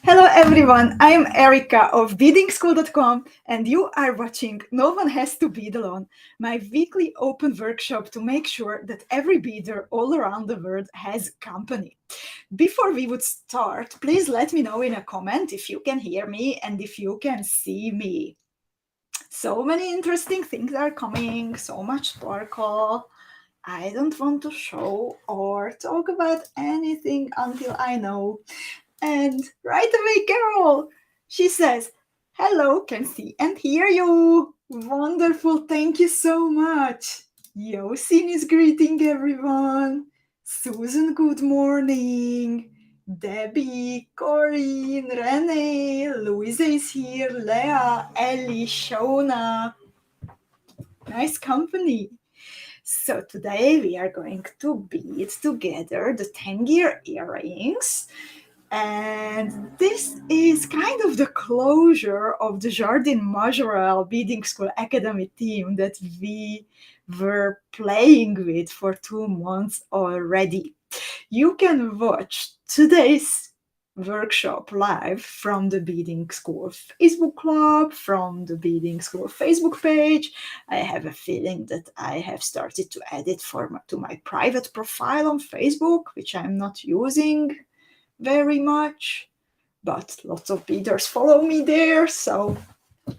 Hello everyone, I am Erika of beadingschool.com and you are watching No One Has to Bead Alone, my weekly open workshop to make sure that every beader all around the world has company. Before we would start, please let me know in a comment if you can hear me and if you can see me. So many interesting things are coming, so much sparkle. I don't want to show or talk about anything until I know. And right away, Carol, she says, hello, can see and hear you. Wonderful, thank you so much. Yosin is greeting everyone. Susan, good morning. Debbie, Corinne, Renee, Louisa is here, Leah, Ellie, Shona. Nice company. So today we are going to bead together the TANGIER earrings. And this is kind of the closure of the Jardin Majorelle Beading School Academy team that we were playing with for 2 months already. You can watch today's workshop live from the Beading School Facebook club, from the Beading School Facebook page. I have a feeling that I have started to add it to my private profile on Facebook, which I'm not using very much, but lots of beaders follow me there, so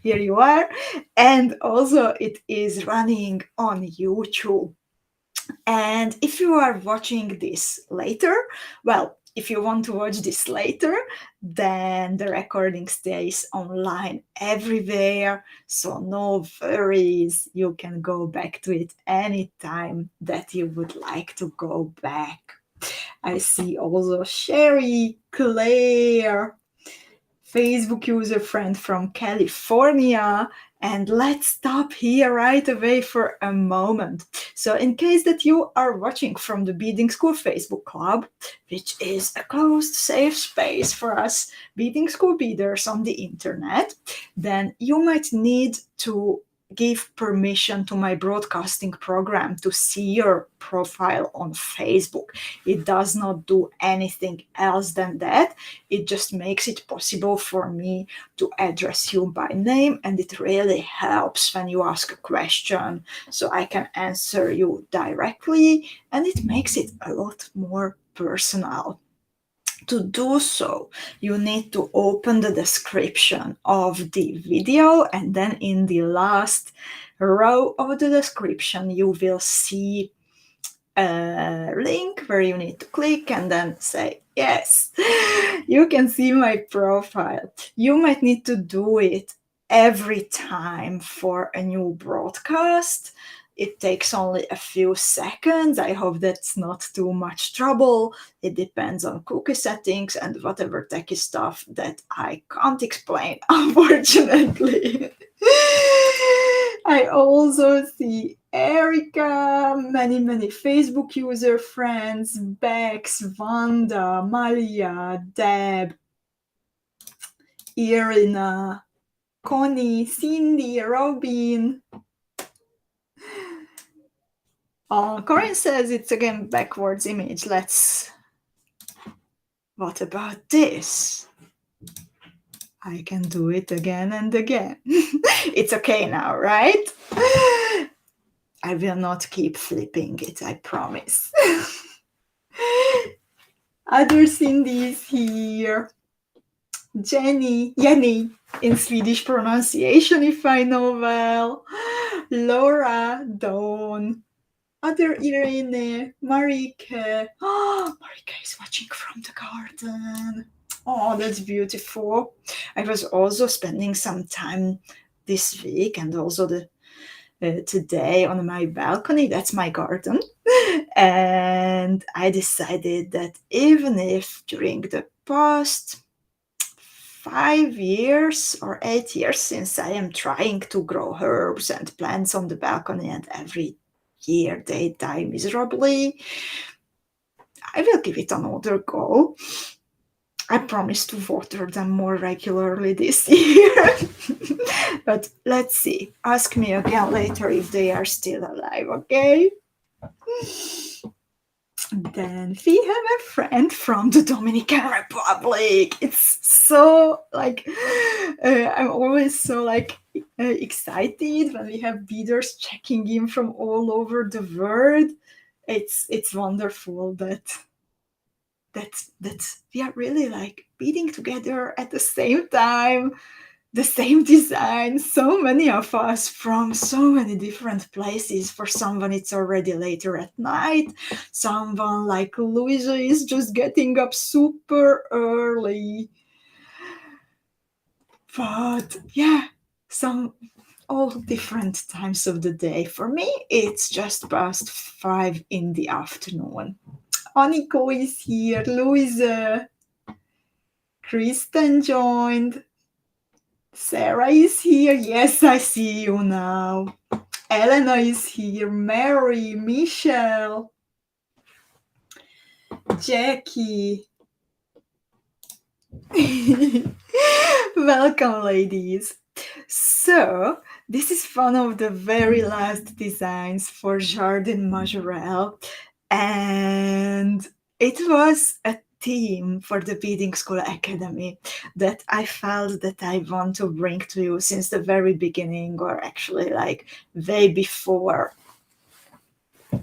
here you are. And also it is running on YouTube. And if you are watching this later, well, if you want to watch this later, then the recording stays online everywhere, so no worries, you can go back to it anytime that you would like to go back. I see also Sherry, Claire, Facebook user friend from California. And let's stop here right away for a moment. So in case that you are watching from the Beading School Facebook club, which is a closed, safe space for us Beading School beaders on the internet, then you might need to give permission to my broadcasting program to see your profile on Facebook. It does not do anything else than that. It just makes it possible for me to address you by name, and it really helps when you ask a question so I can answer you directly, and it makes it a lot more personal. To do so, you need to open the description of the video, and then in the last row of the description you will see a link where you need to click and then say yes. You can see my profile. You might need to do it every time for a new broadcast. It takes only a few seconds. I hope that's not too much trouble. It depends on cookie settings and whatever techie stuff that I can't explain, unfortunately. I also see Erika, many Facebook user friends, Bex, Wanda, Malia, Deb, Irina, Connie, Cindy, Robin. Corinne says it's again backwards image. What about this? I can do it again and again. It's okay now, right? I will not keep flipping it, I promise. Other Cindy's here. Jenny in Swedish pronunciation, if I know well. Laura, Dawn. Other Irene, Marike. Oh, Marike is watching from the garden. Oh, that's beautiful. I was also spending some time this week and also today on my balcony. That's my garden. And I decided that even if during the past 5 years or 8 years since I am trying to grow herbs and plants on the balcony, and every year they die miserably, I will give it another go. I promise to water them more regularly this year. But let's see. Ask me again later if they are still alive, okay? Then we have a friend from the Dominican Republic. It's so like I'm always so like excited when we have beaders checking in from all over the world. It's wonderful that we are really like beading together at the same time, the same design, so many of us from so many different places. For someone it's already later at night, someone like Louisa is just getting up super early, but yeah, some all different times of the day. For me it's just past 5 in the afternoon. Aniko is here, Louisa, Kristen joined, Sarah is here. Yes, I see you now. Elena is here. Mary, Michelle, Jackie. Welcome, ladies. So, this is one of the very last designs for Jardin Majorelle, and it was a theme for the Beading School Academy that I felt that I want to bring to you since the very beginning, or actually like way before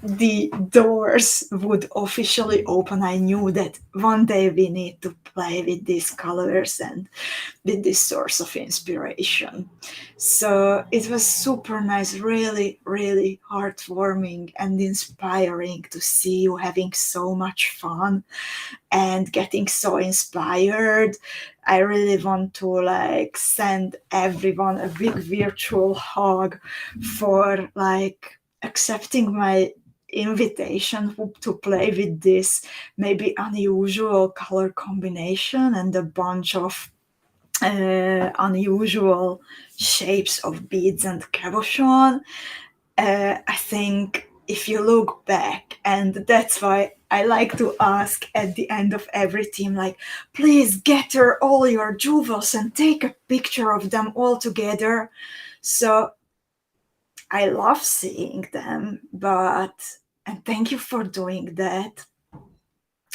the doors would officially open. I knew that one day we need to play with these colors and with this source of inspiration. So it was super nice, really, really heartwarming and inspiring to see you having so much fun and getting so inspired. I really want to like send everyone a big virtual hug for like accepting my invitation to play with this maybe unusual color combination and a bunch of unusual shapes of beads and cabochon. I think if you look back, and that's why I like to ask at the end of every team, like, please gather all your jewels and take a picture of them all together. So I love seeing them, and thank you for doing that.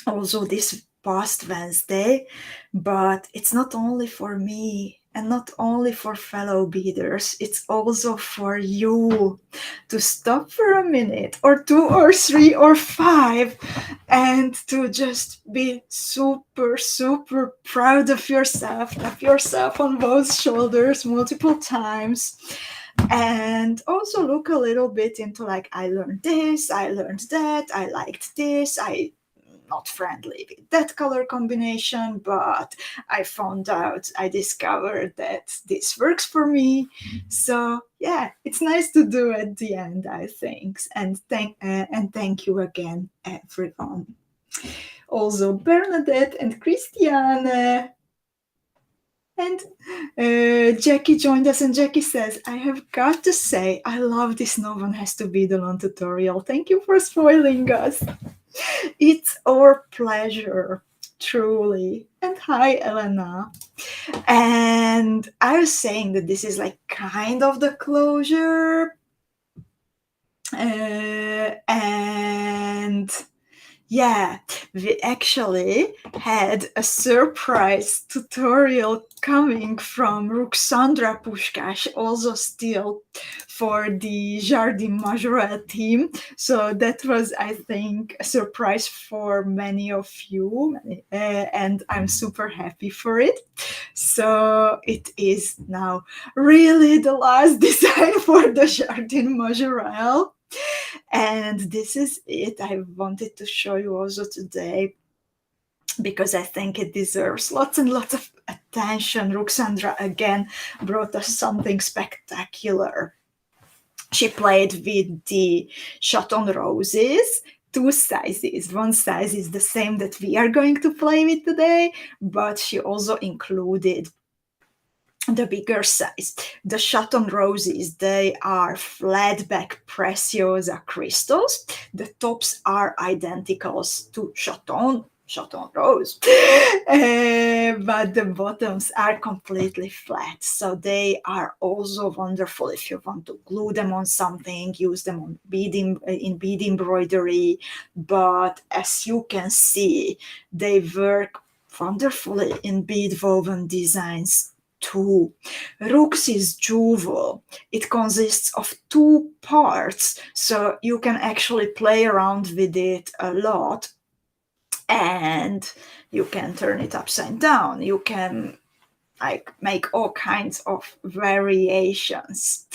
Also, this past Wednesday, but it's not only for me and not only for fellow beaders, it's also for you to stop for a minute or 2 or 3 or 5 and to just be super, super proud of yourself, tap yourself on both shoulders multiple times, and also look a little bit into like, I learned this, I learned that, I liked this, I not friendly with that color combination, but I discovered that this works for me. So yeah, it's nice to do at the end, I think. And thank you again, everyone. Also, Bernadette and Christiane. And Jackie joined us, and Jackie says, I have got to say, I love this No One Has to Be Alone tutorial. Thank you for spoiling us. It's our pleasure, truly. And hi, Elena. And I was saying that this is like kind of the closure. And yeah, we actually had a surprise tutorial coming from Ruxandra Pushkash, also still for the Jardin Majorelle team. So that was, I think, a surprise for many of you, and I'm super happy for it. So it is now really the last design for the Jardin Majorelle. And this is it. I wanted to show you also today because I think it deserves lots and lots of attention. Ruxandra again brought us something spectacular. She played with the Chaton roses, 2 sizes. One size is the same that we are going to play with today, but she also included the bigger size. The Chaton roses, they are flat back Preciosa crystals. The tops are identical to Chaton, Chaton rose. But the bottoms are completely flat, so they are also wonderful if you want to glue them on something, use them on beading in bead embroidery. But as you can see, they work wonderfully in bead woven designs too. Rux's jewel, it consists of two parts, so you can actually play around with it a lot, and you can turn it upside down. You can like make all kinds of variations.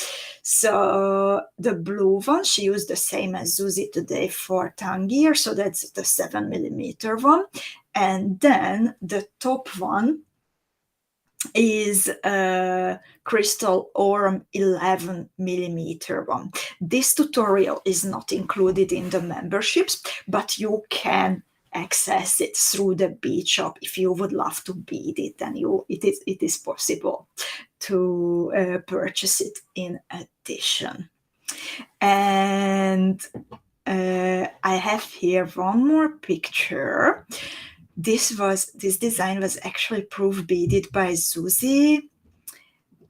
So the blue one, she used the same as Zuzi today for TANGIER, so that's the 7mm one. And then the top one is a crystal orm 11mm one. This tutorial is not included in the memberships, but you can access it through the bead shop if you would love to bead it, and it is possible to purchase it in addition. And I have here one more picture. This design was actually proof beaded by Zuzi,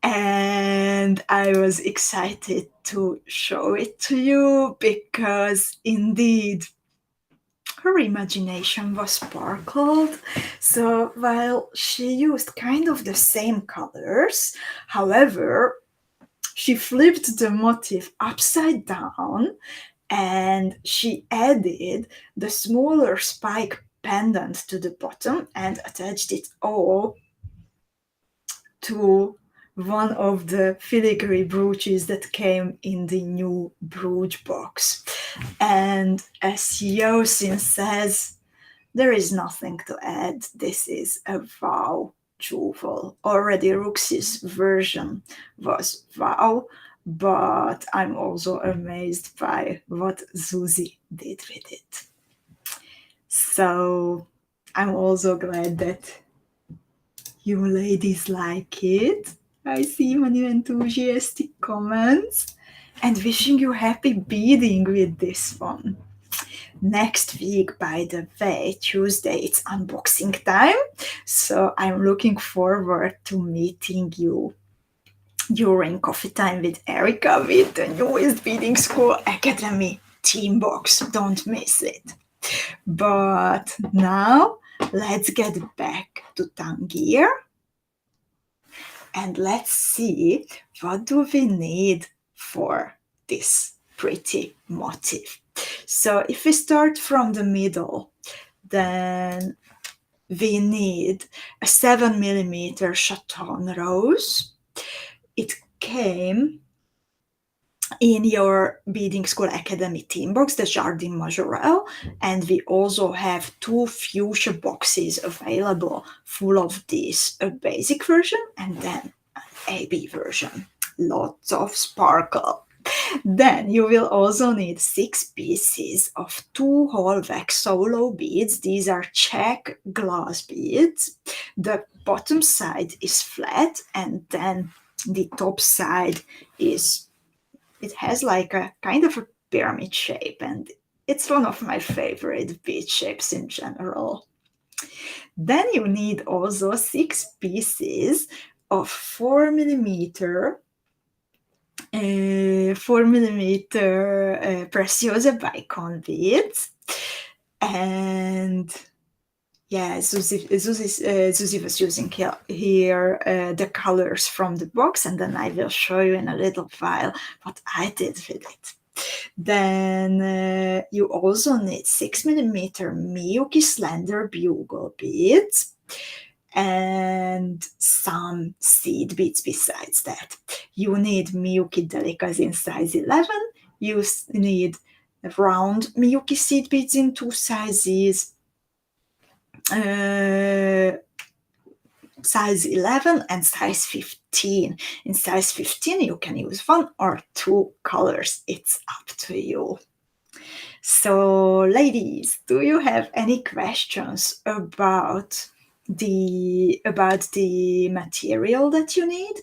and I was excited to show it to you because indeed her imagination was sparkled. So while she used kind of the same colors, however, she flipped the motif upside down and she added the smaller spike pendant to the bottom and attached it all to one of the filigree brooches that came in the new brooch box. And as Yosin says, there is nothing to add. This is a wow jewel. Already Rux's version was wow, but I'm also amazed by what Zuzi did with it. So I'm also glad that you ladies like it. I see many enthusiastic comments, and wishing you happy beading with this one. Next week, by the way, Tuesday, it's unboxing time, so I'm looking forward to meeting you during coffee time with Erika with the newest Beading School Academy team box. Don't miss it. But now let's get back to TANGIER and let's see what do we need for this pretty motif. So if we start from the middle, then we need a 7mm Chaton rose. It came in your Beading School Academy team box, the Jardin Majorelle, and we also have two fuchsia boxes available full of this, a basic version and then an AB version. Lots of sparkle. Then you will also need 6 pieces of 2-hole Vexolo beads. These are check glass beads. The bottom side is flat, and then the top side it has like a kind of a pyramid shape, and it's one of my favorite bead shapes in general. Then you need also 6 pieces of 4mm 4mm Preciosa bicone beads. And yeah, Zuzi was using here the colors from the box, and then I will show you in a little while what I did with it. Then you also need 6mm Miyuki Slender Bugle beads and some seed beads besides that. You need Miyuki Delicas in size 11. You need round Miyuki seed beads in 2 sizes. Size 11 and size 15. In size 15, you can use 1 or 2 colors. It's up to you. So, ladies, do you have any questions about the material that you need?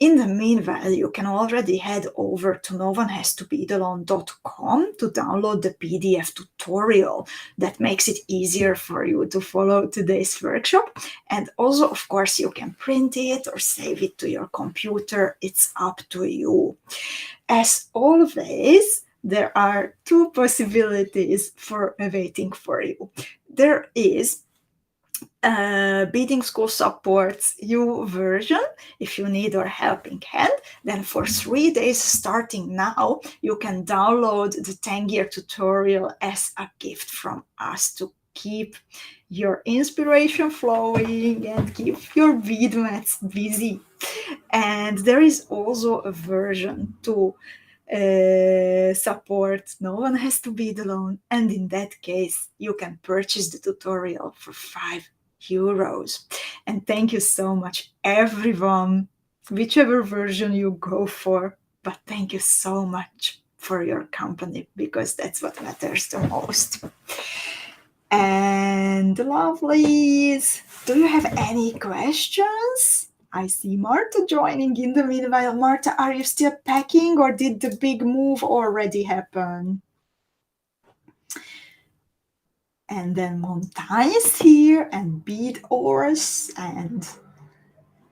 In the meanwhile, you can already head over to noonehastobedalone.com to download the PDF tutorial that makes it easier for you to follow today's workshop. And also, of course, you can print it or save it to your computer. It's up to you. As always, there are two possibilities for waiting for you. There is Beading School supports you version. If you need our helping hand, then for 3 days starting now, you can download the TANGIER tutorial as a gift from us to keep your inspiration flowing and keep your bead mats busy. And there is also a version to support No One Has to Bead Alone, and in that case you can purchase the tutorial for €5. And thank you so much, everyone, whichever version you go for, but thank you so much for your company, because that's what matters the most. And lovelies, do you have any questions? I see Marta joining in the meanwhile. Marta, are you still packing, or did the big move already happen? And then Montaigne is here, and beaders, and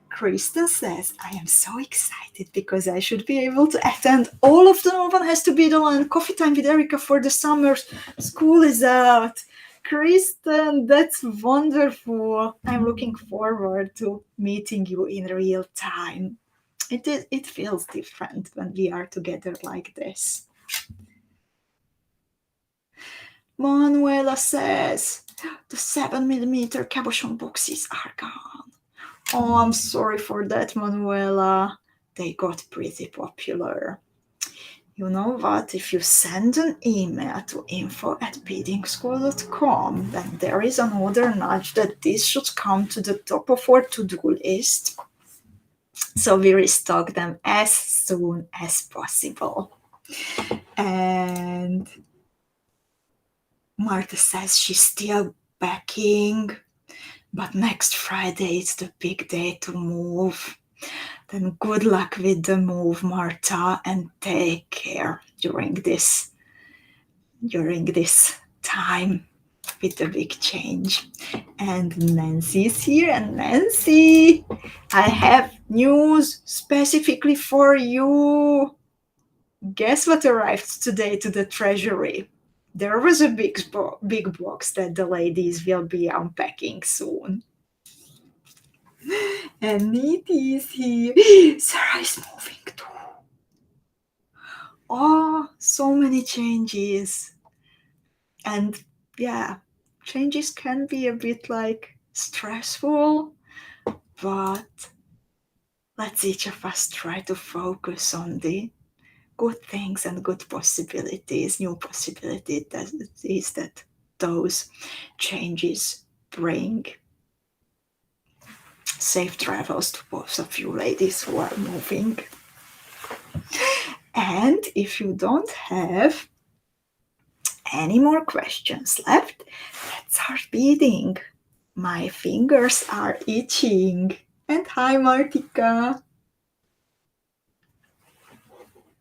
Kristen says, I am so excited because I should be able to attend all of the No One Has to Bead Alone and Coffee Time with Erika for the summer. School is out. Kristen, that's wonderful. I'm looking forward to meeting you in real time. It feels different when we are together like this. Manuela says, the 7mm cabochon boxes are gone. Oh, I'm sorry for that, Manuela. They got pretty popular. You know what? If you send an email to info@beadingschool.com, then there is another nudge that this should come to the top of our to-do list. So we restock them as soon as possible. And Marta says she's still packing, but next Friday is the big day to move. Then good luck with the move, Marta, and take care during this time with the big change. And Nancy's here, and Nancy, I have news specifically for you. Guess what arrived today to the treasury? There was a big box that the ladies will be unpacking soon. And Niti is here. Sarah is moving too. Oh, so many changes. And yeah, changes can be a bit like stressful, but let's each of us try to focus on the good things and good possibilities, new possibilities that those changes bring. Safe travels to both of you ladies who are moving. And if you don't have any more questions left, let's start beading. My fingers are itching. And hi, Martika.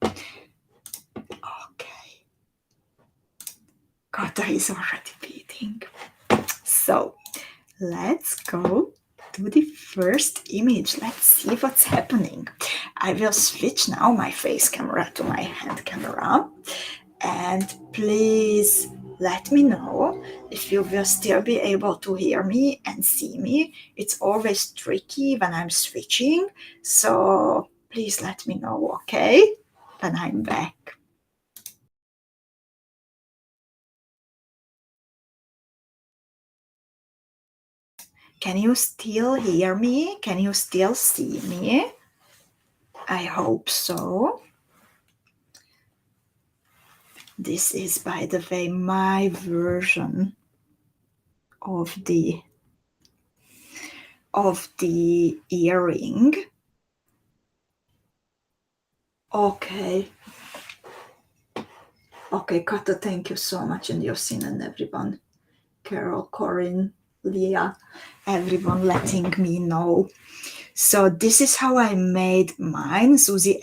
Okay. Kata is already beading. So let's go to the first image. Let's see what's happening. I will switch now my face camera to my hand camera. And please let me know if you will still be able to hear me and see me. It's always tricky when I'm switching, so please let me know, okay? When I'm back. Can you still hear me? Can you still see me? I hope so. This is, by the way, my version of the earring. Okay, Kata, thank you so much, and Yosin and everyone. Carol, Corinne, Leah, everyone letting me know. So this is how I made mine. Zuzi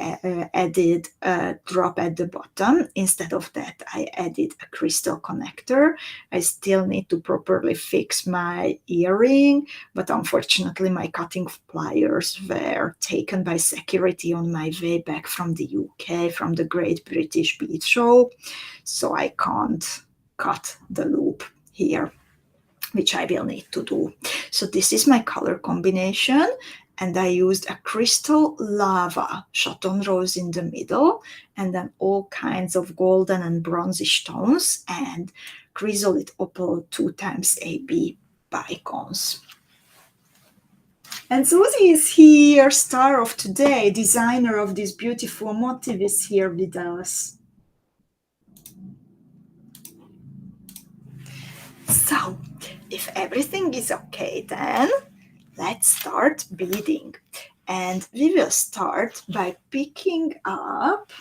added a drop at the bottom. Instead of that, I added a crystal connector. I still need to properly fix my earring, but unfortunately my cutting pliers were taken by security on my way back from the UK, from the Great British Bead Show, so I can't cut the loop here, which I will need to do. So this is my color combination, and I used a crystal lava Chaton rose in the middle, and then all kinds of golden and bronzy stones, and chrysolite opal 2x AB bicones. And Zuzi is here, star of today, designer of this beautiful motif, is here with us. So, if everything is okay, then let's start beading. And we will start by picking up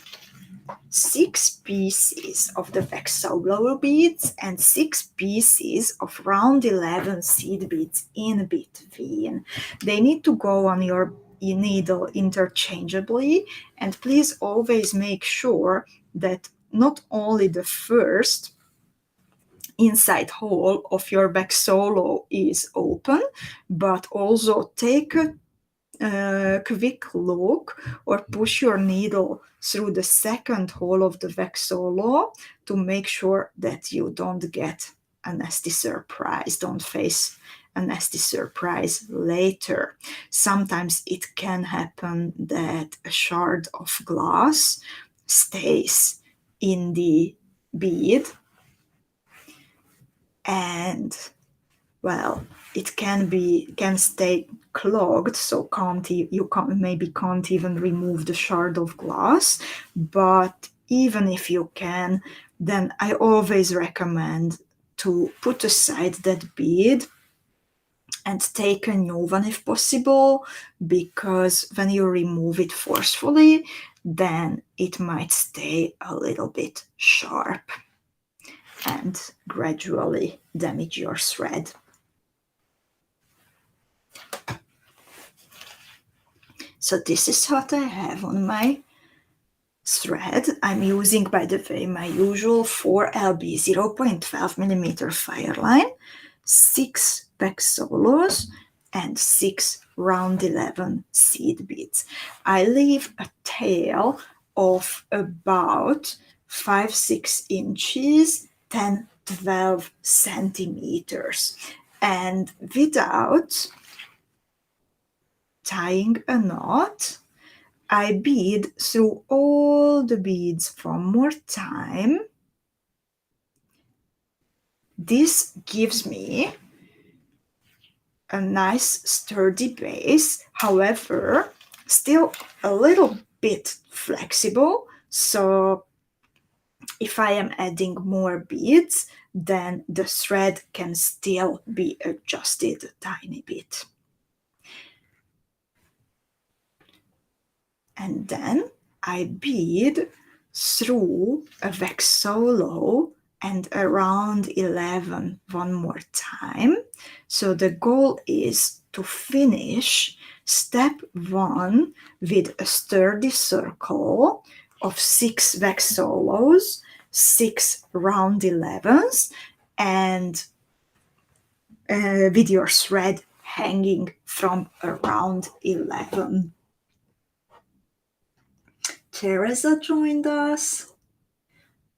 6 pieces of the Vexolo beads and 6 pieces of round 11 seed beads in between. They need to go on your needle interchangeably, and please always make sure that not only the first inside hole of your Vexolo is open, but also take a quick look or push your needle through the second hole of the Vexolo to make sure that you don't get a nasty surprise, don't face a nasty surprise later. Sometimes it can happen that a shard of glass stays in the bead, and well, it can stay clogged, so maybe can't even remove the shard of glass. But even if you can, then I always recommend to put aside that bead and take a new one if possible, because when you remove it forcefully, then it might stay a little bit sharp and gradually damage your thread. So this is what I have on my thread. I'm using, by the way, my usual 4LB 0.12mm fire line, 6 Vexolos, and 6 round 11 seed beads. I leave a tail of about 5-6 inches, 10-12 centimeters, and without tying a knot, I bead through all the beads one more time. This gives me a nice sturdy base, however, still a little bit flexible, so if I am adding more beads, then the thread can still be adjusted a tiny bit. And then I bead through a Vexolo and around 11 one more time. So the goal is to finish step 1 with a sturdy circle of 6 Vexolos, 6 round 11s, and with your thread hanging from around 11. Teresa joined us,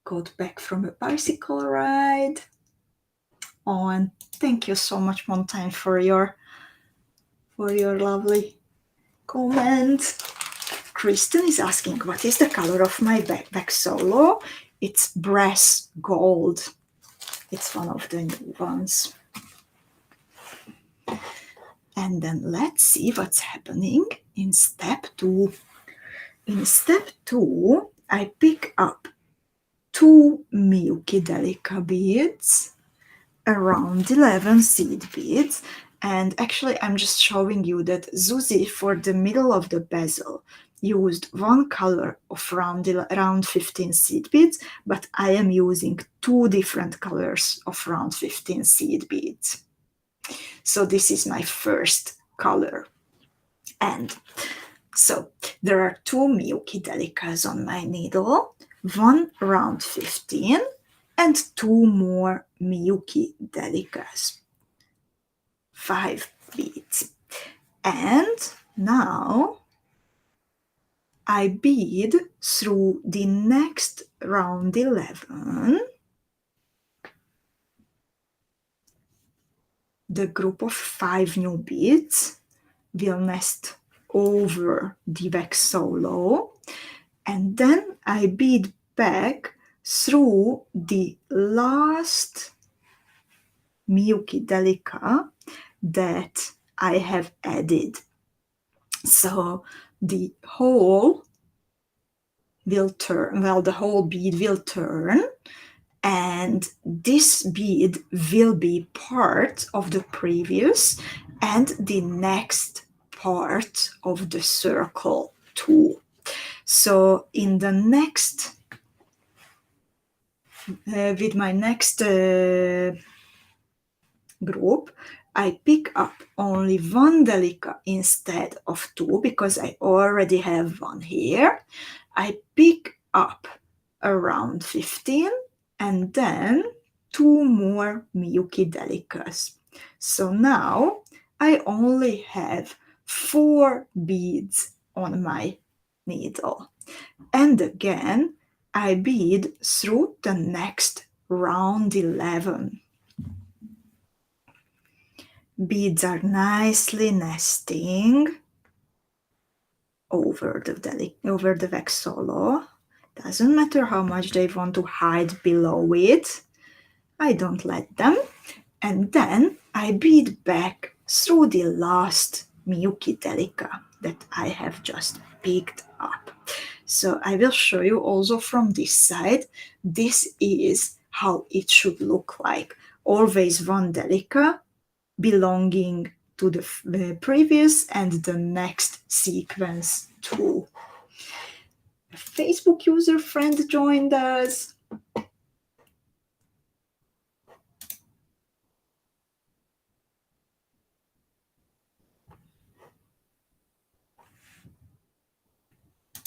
got back from a bicycle ride. Oh, and thank you so much, Montaigne, for your lovely comment. Kristen is asking, what is the color of my Vexolo? It's brass gold. It's one of the new ones. And then let's see what's happening in step 2. In step 2, I pick up 2 Miyuki Delica beads, around 11 seed beads, and actually I'm just showing you that Zuzi, for the middle of the bezel, used one color of around 15 seed beads, but I am using 2 different colors of around 15 seed beads. So this is my first color. And so there are two Miyuki Delicas on my needle, one round 15 and two more Miyuki Delicas, 5 beads. And now I bead through the next round 11 the group of 5 new beads will nest over the Vexolo, and then I bead back through the last Miyuki Delica that I have added. So the whole will turn, well, the whole bead will turn, and this bead will be part of the previous and the next part of the circle too. So in the next, with my next group, I pick up only one Delica instead of two because I already have one here. I pick up around 15 and then two more Miyuki Delicas. So now I only have 4 beads on my needle. And again, I bead through the next round 11. Beads are nicely nesting over the Vexolo. Doesn't matter how much they want to hide below it. I don't let them. And then I bead back through the last Miyuki Delica that I have just picked up. So I will show you also from this side. This is how it should look like. Always one Delica belonging to the previous and the next sequence too. A Facebook user friend joined us.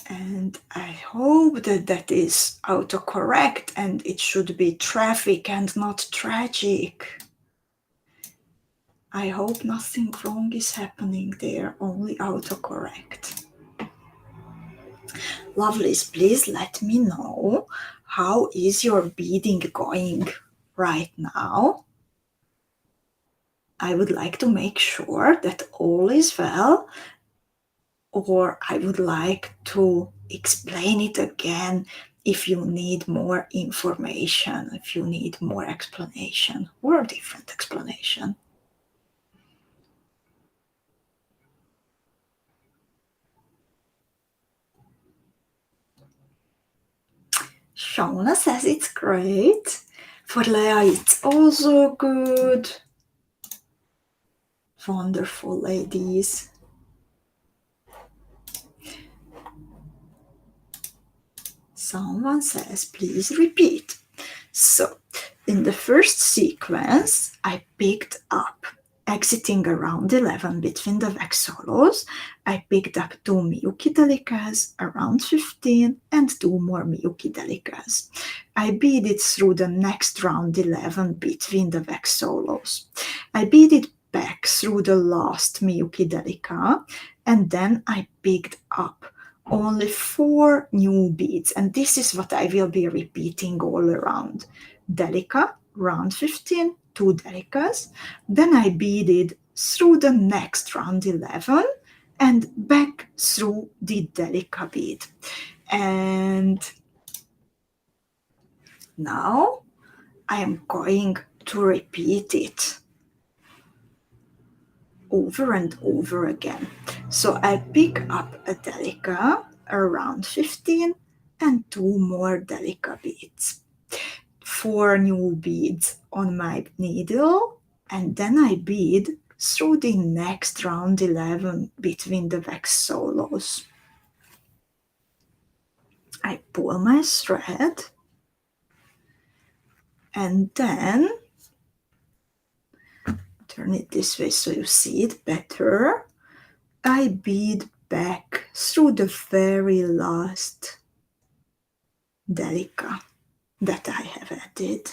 And I hope that that is autocorrect and it should be traffic and not tragic. I hope nothing wrong is happening there, only autocorrect. Lovelies, please let me know how is your beading going right now. I would like to make sure that all is well, or I would like to explain it again if you need more information, if you need more explanation or a different explanation. Shauna says it's great. For Leah, it's also good. Wonderful, ladies. Someone says, please repeat. So, in the first sequence, I picked up, exiting around 11 between the Vexolos, I picked up 2 Miyuki Delicas, around 15, and 2 more Miyuki Delicas. I beaded through the next round 11 between the Vexolos. I beaded back through the last Miyuki Delica, and then I picked up only 4 new beads, and this is what I will be repeating all around. Delica, round 15, 2 Delicas, then I beaded through the next round 11 and back through the Delica bead. And now I am going to repeat it over and over again. So I pick up a Delica around 15 and 2 more Delica beads. 4 new beads on my needle, and then I bead through the next round 11 between the Vexolos. I pull my thread, and then turn it this way so you see it better. I bead back through the very last Delica that I have added.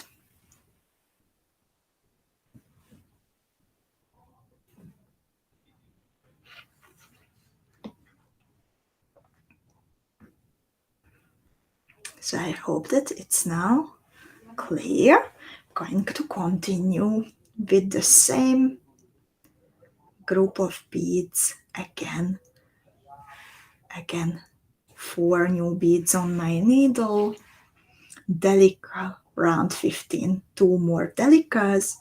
So I hope that it's now clear. I'm going to continue with the same group of beads again. Again, 4 new beads on my needle. Delica, round 15, 2 more delicas.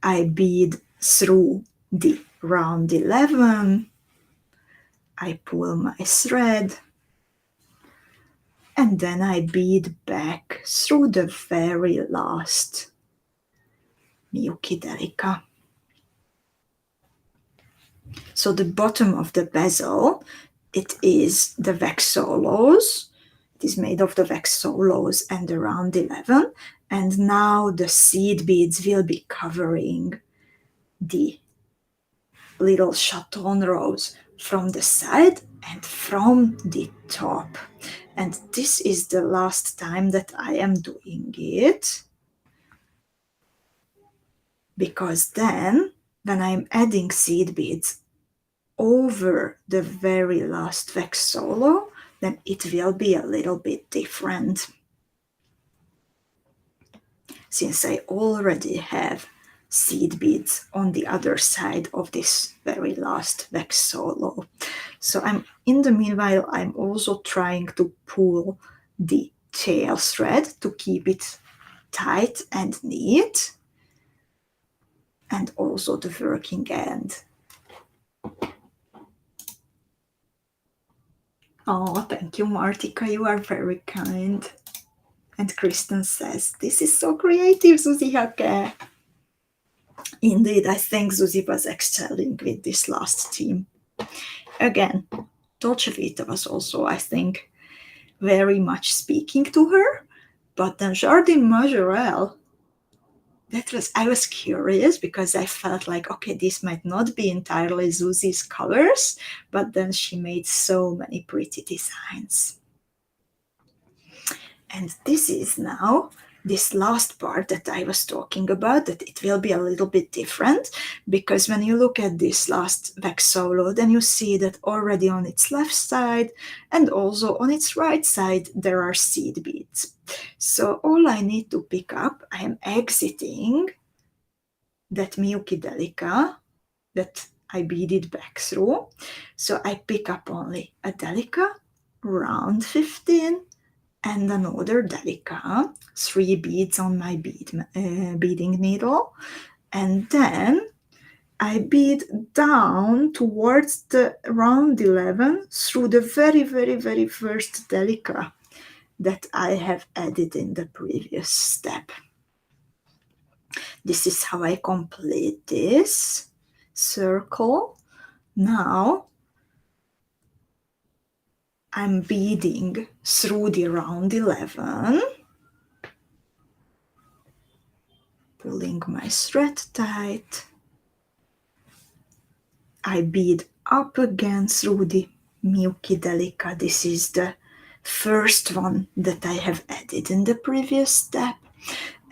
I bead through the round 11. I pull my thread, and then I bead back through the very last Miyuki Delica. So the bottom of the bezel, it is the Vexolos. It is made of the Vexolos and the round 11. And now the seed beads will be covering the little Chaton rows from the side and from the top. And this is the last time that I am doing it, because then when I'm adding seed beads over the very last Vexolo, then it will be a little bit different, since I already have seed beads on the other side of this very last Vexolo. So in the meanwhile, I'm also trying to pull the tail thread to keep it tight and neat, and also the working end. Oh, thank you, Martika. You are very kind. And Kristen says, this is so creative, Zuzi Hake. Indeed, I think Zuzi was excelling with this last team. Again, Dolce Vita was also, I think, very much speaking to her. But then Jardin Majorelle, I was curious because I felt like, okay, this might not be entirely Zuzi's colors, but then she made so many pretty designs. And this is now this last part that I was talking about, that it will be a little bit different, because when you look at this last Vexolo, then you see that already on its left side and also on its right side there are seed beads. So all I need to pick up, I am exiting that Miyuki Delica that I beaded back through. So I pick up only a Delica, round 15, and another Delica, 3 beads on my beading needle, and then I bead down towards the round 11 through the very, very, very first Delica that I have added in the previous step. This is how I complete this circle. Now I'm beading through the round 11, pulling my thread tight. I bead up again through the Miyuki Delica. This is the first one that I have added in the previous step.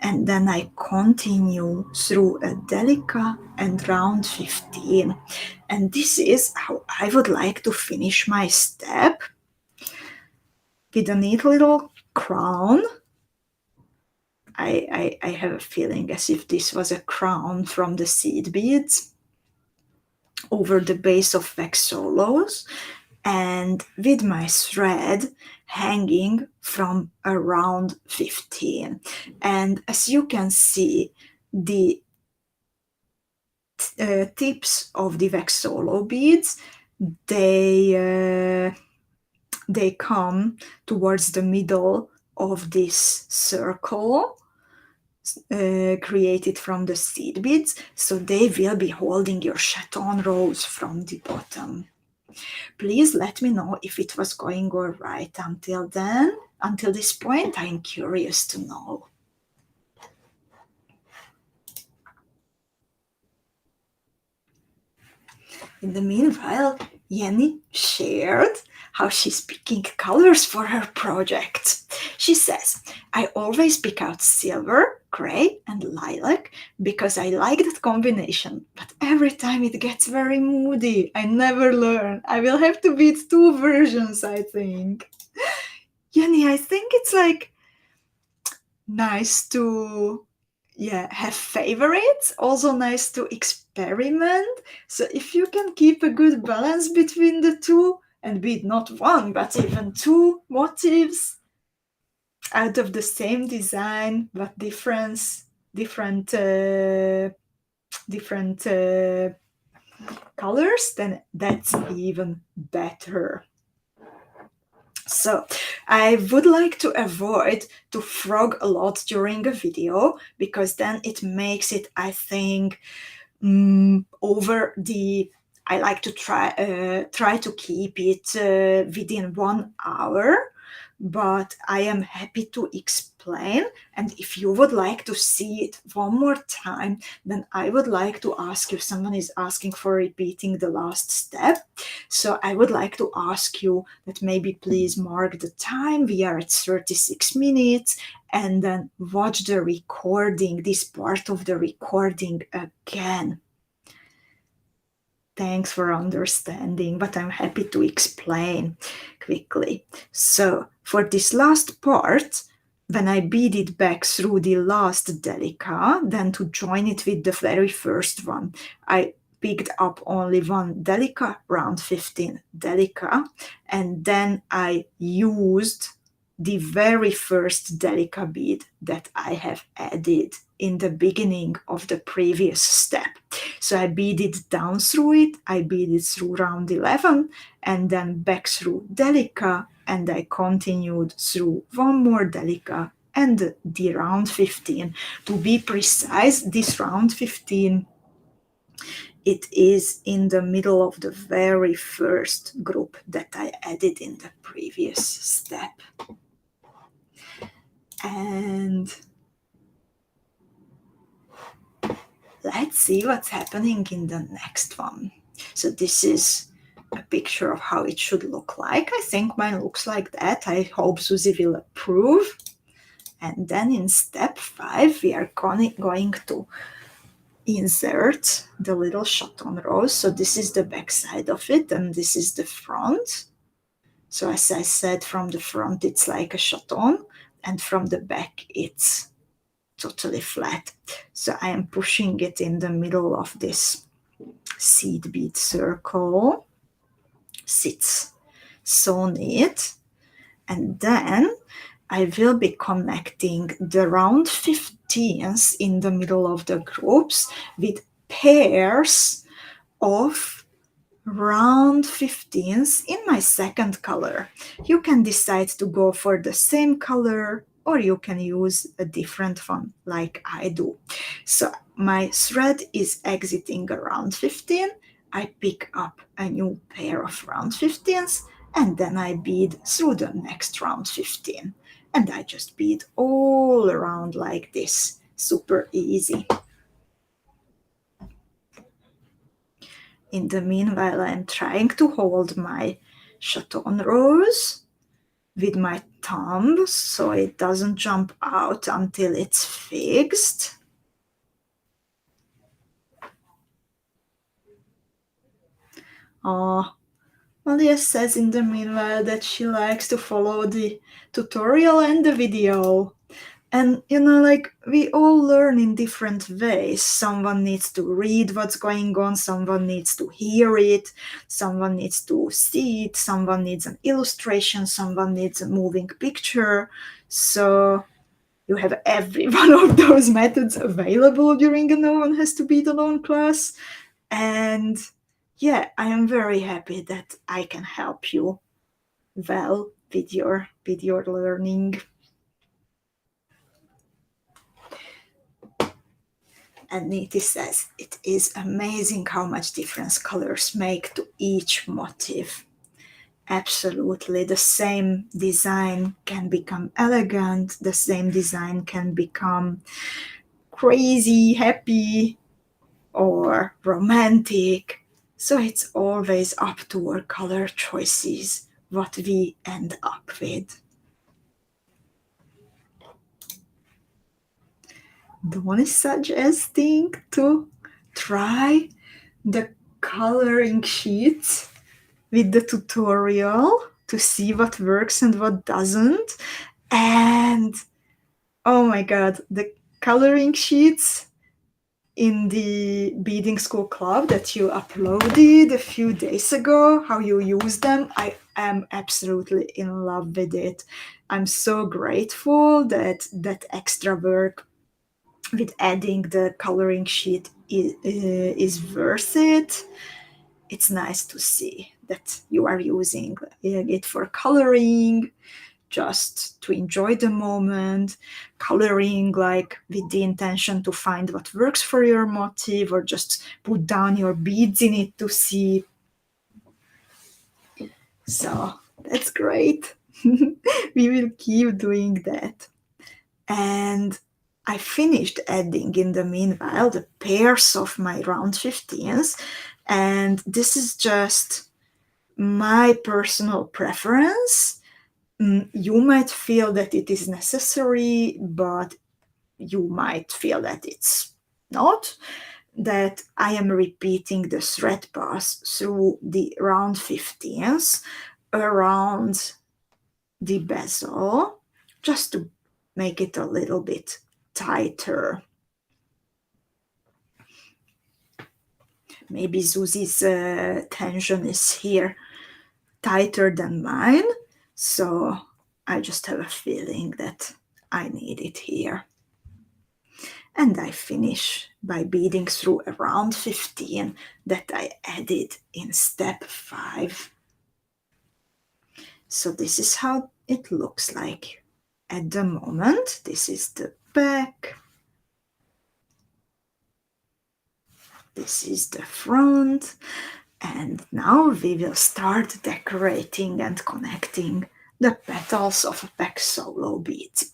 And then I continue through a Delica and round 15. And this is how I would like to finish my step, with a neat little crown. I have a feeling as if this was a crown from the seed beads over the base of Vexolos, and with my thread hanging from around 15. And as you can see, the tips of the Vexolo beads, they come towards the middle of this circle created from the seed beads, so they will be holding your Chaton rows from the bottom. Please let me know if it was going all right until then. Until this point, I'm curious to know. In the meanwhile, Jenny shared how she's picking colors for her project. She says, I always pick out silver, gray, and lilac because I like that combination, but every time it gets very moody. I never learn. I will have to beat two versions, I think. Jenny, I think it's like nice to have favorites, also nice to experiment. So if you can keep a good balance between the two and be not one but even two motifs out of the same design but different colors, then that's even better. So I would like to avoid to frog a lot during a video, because then it makes it, I think, over the. I like to try to keep it within 1 hour, but I am happy to explain. And if you would like to see it one more time, then I would like to ask you. Someone is asking for repeating the last step. So I would like to ask you that maybe please mark the time. We are at 36 minutes, and then watch the recording, this part of the recording again. Thanks for understanding, but I'm happy to explain quickly. So for this last part, when I beaded back through the last Delica, then to join it with the very first one, I picked up only one Delica, round 15 Delica, and then I used the very first Delica bead that I have added in the beginning of the previous step. So I beaded down through it, I beaded through round 11, and then back through Delica, and I continued through one more Delica and the round 15. To be precise, this round 15, it is in the middle of the very first group that I added in the previous step. And let's see what's happening in the next one. So this is a picture of how it should look like. I think mine looks like that. I hope Zuzi will approve. And then in step 5, we are going to insert the little Chaton rose. So this is the back side of it, and this is the front. So as I said, from the front it's like a Chaton, and from the back it's totally flat. So I am pushing it in the middle of this seed bead circle. Sits so neat. And then I will be connecting the round 15s in the middle of the groups with pairs of round 15s in my second color. You can decide to go for the same color, or you can use a different one like I do. So my thread is exiting around 15. I pick up a new pair of round 15s, and then I bead through the next round 15. And I just bead all around like this. Super easy. In the meanwhile, I'm trying to hold my Chaton rose with my thumb so it doesn't jump out until it's fixed. Malia says in the meanwhile that she likes to follow the tutorial and the video. And, like, we all learn in different ways. Someone needs to read what's going on, someone needs to hear it, someone needs to see it, someone needs an illustration, someone needs a moving picture. So you have every one of those methods available during a No One Has to Bead Alone class. And yeah, I am very happy that I can help you well with your learning. And Niti says, it is amazing how much difference colors make to each motif. Absolutely, the same design can become elegant, the same design can become crazy, happy, or romantic. So it's always up to our color choices what we end up with. Dawn is suggesting to try the coloring sheets with the tutorial to see what works and what doesn't. And oh my god, the coloring sheets in the beading school club that you uploaded a few days ago, how you use them, I am absolutely in love with it. I'm so grateful that that extra work with adding the coloring sheet is worth it. It's nice to see that you are using it for coloring, just to enjoy the moment, coloring like with the intention to find what works for your motif, or just put down your beads in it to see. So that's great. We will keep doing that. And I finished adding in the meanwhile the pairs of my round 15s, and this is just my personal preference. You might feel that it is necessary, but you might feel that it's not, that I am repeating the thread pass through the round 15s around the bezel, just to make it a little bit tighter. Maybe Zuzi's tension is here tighter than mine, so I just have a feeling that I need it here. And I finish by beading through around 15 that I added in step 5. So this is how it looks like at the moment. This is the back. This is the front. And now we will start decorating and connecting the petals of Vexolo beads.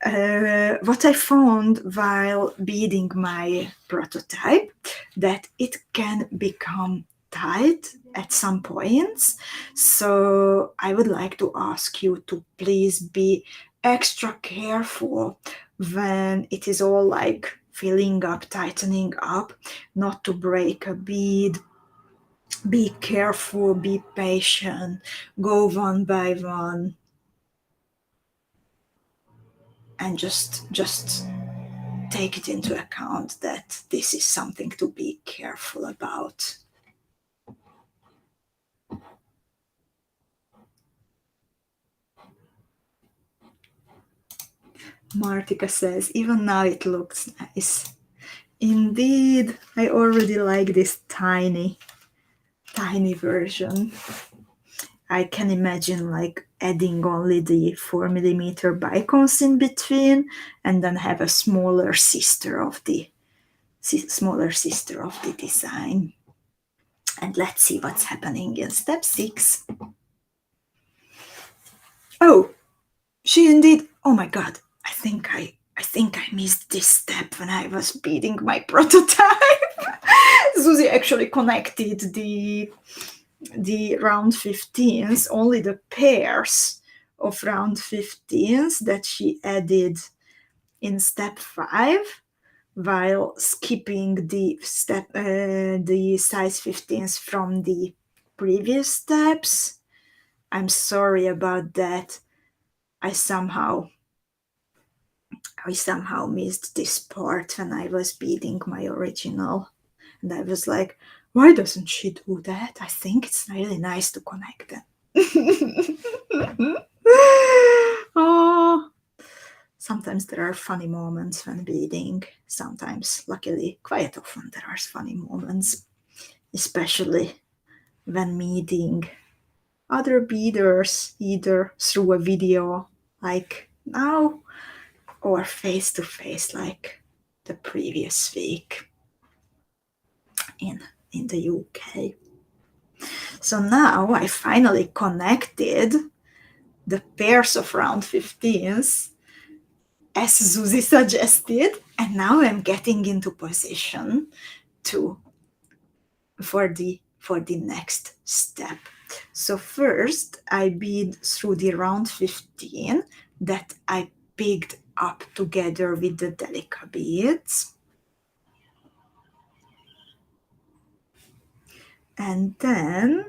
What I found while beading my prototype, that it can become tight at some points. So I would like to ask you to please be extra careful when it is all like filling up, tightening up, not to break a bead. Be careful, be patient, go one by one, and just take it into account that this is something to be careful about. Martika says, even now it looks nice. Indeed, I already like this tiny version. I can imagine like adding only the 4mm bicones in between, and then have a smaller sister of the design. And let's see what's happening in step 6. Oh, she indeed. Oh my god! I think I missed this step when I was beading my prototype. Zuzi actually connected the round 15s, only the pairs of round 15s that she added in step 5, while skipping the size 15s from the previous steps. I'm sorry about that. I somehow missed this part when I was beading my original, and I was like, why doesn't she do that? I think it's really nice to connect them. Oh, sometimes there are funny moments when beading. Sometimes, luckily, quite often there are funny moments, especially when meeting other beaders, either through a video like now, or face to face like the previous week in the UK. So now I finally connected the pairs of round 15s as Zuzi suggested, and now I'm getting into position for the for the next step. So first I bead through the round 15 that I picked up together with the Delica beads. And then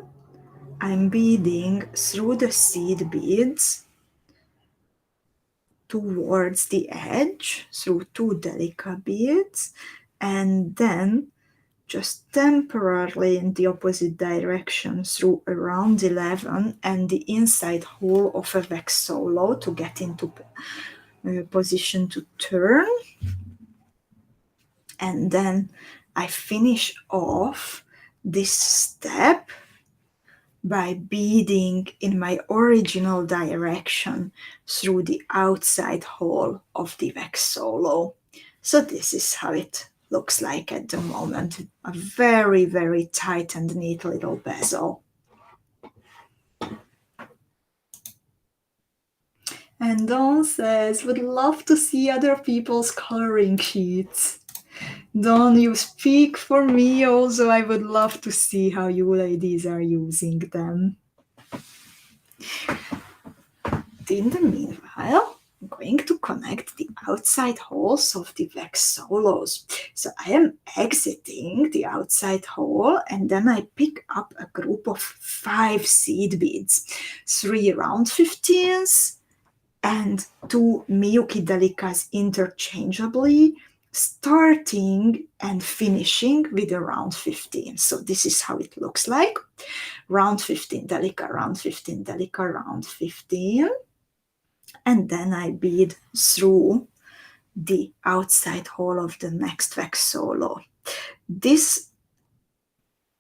I'm beading through the seed beads towards the edge through 2 Delica beads, and then just temporarily in the opposite direction through around 11 and the inside hole of a Vexolo to get into position to turn. And then I finish off this step by beading in my original direction through the outside hole of the Vexolo. So this is how it looks like at the moment. A very, very tight and neat little bezel. And Dawn says, would love to see other people's coloring sheets. Dawn, you speak for me also. I would love to see how you ladies are using them. In the meanwhile, I'm going to connect the outside holes of the Vexolos. So I am exiting the outside hole, and then I pick up a group of 5 seed beads, 3 round 15s and 2 Miyuki Delicas interchangeably, starting and finishing with a round 15. So this is how it looks like. Round 15 Delica, round 15 Delica, round 15. And then I bead through the outside hole of the next Vexolo. This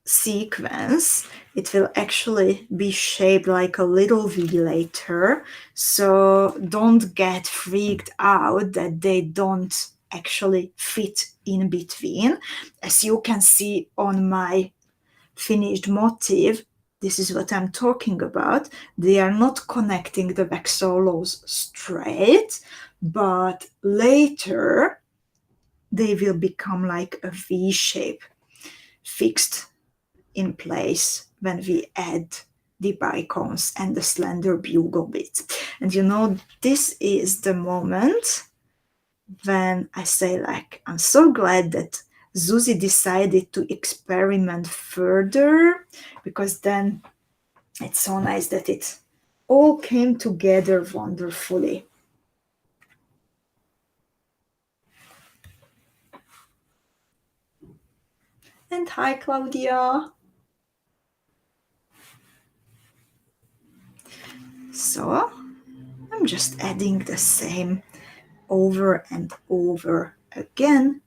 sequence, it will actually be shaped like a little V later, so don't get freaked out that they don't actually fit in between. As you can see on my finished motif, this is what I'm talking about. They are not connecting the Vexolos straight, but later they will become like a V shape, fixed in place when we add the bicones and the slender bugle beads. And you know, this is the moment when I say, like, I'm so glad that Zuzi decided to experiment further, because then it's so nice that it all came together wonderfully. And hi, Claudia. So I'm just adding the same over and over again.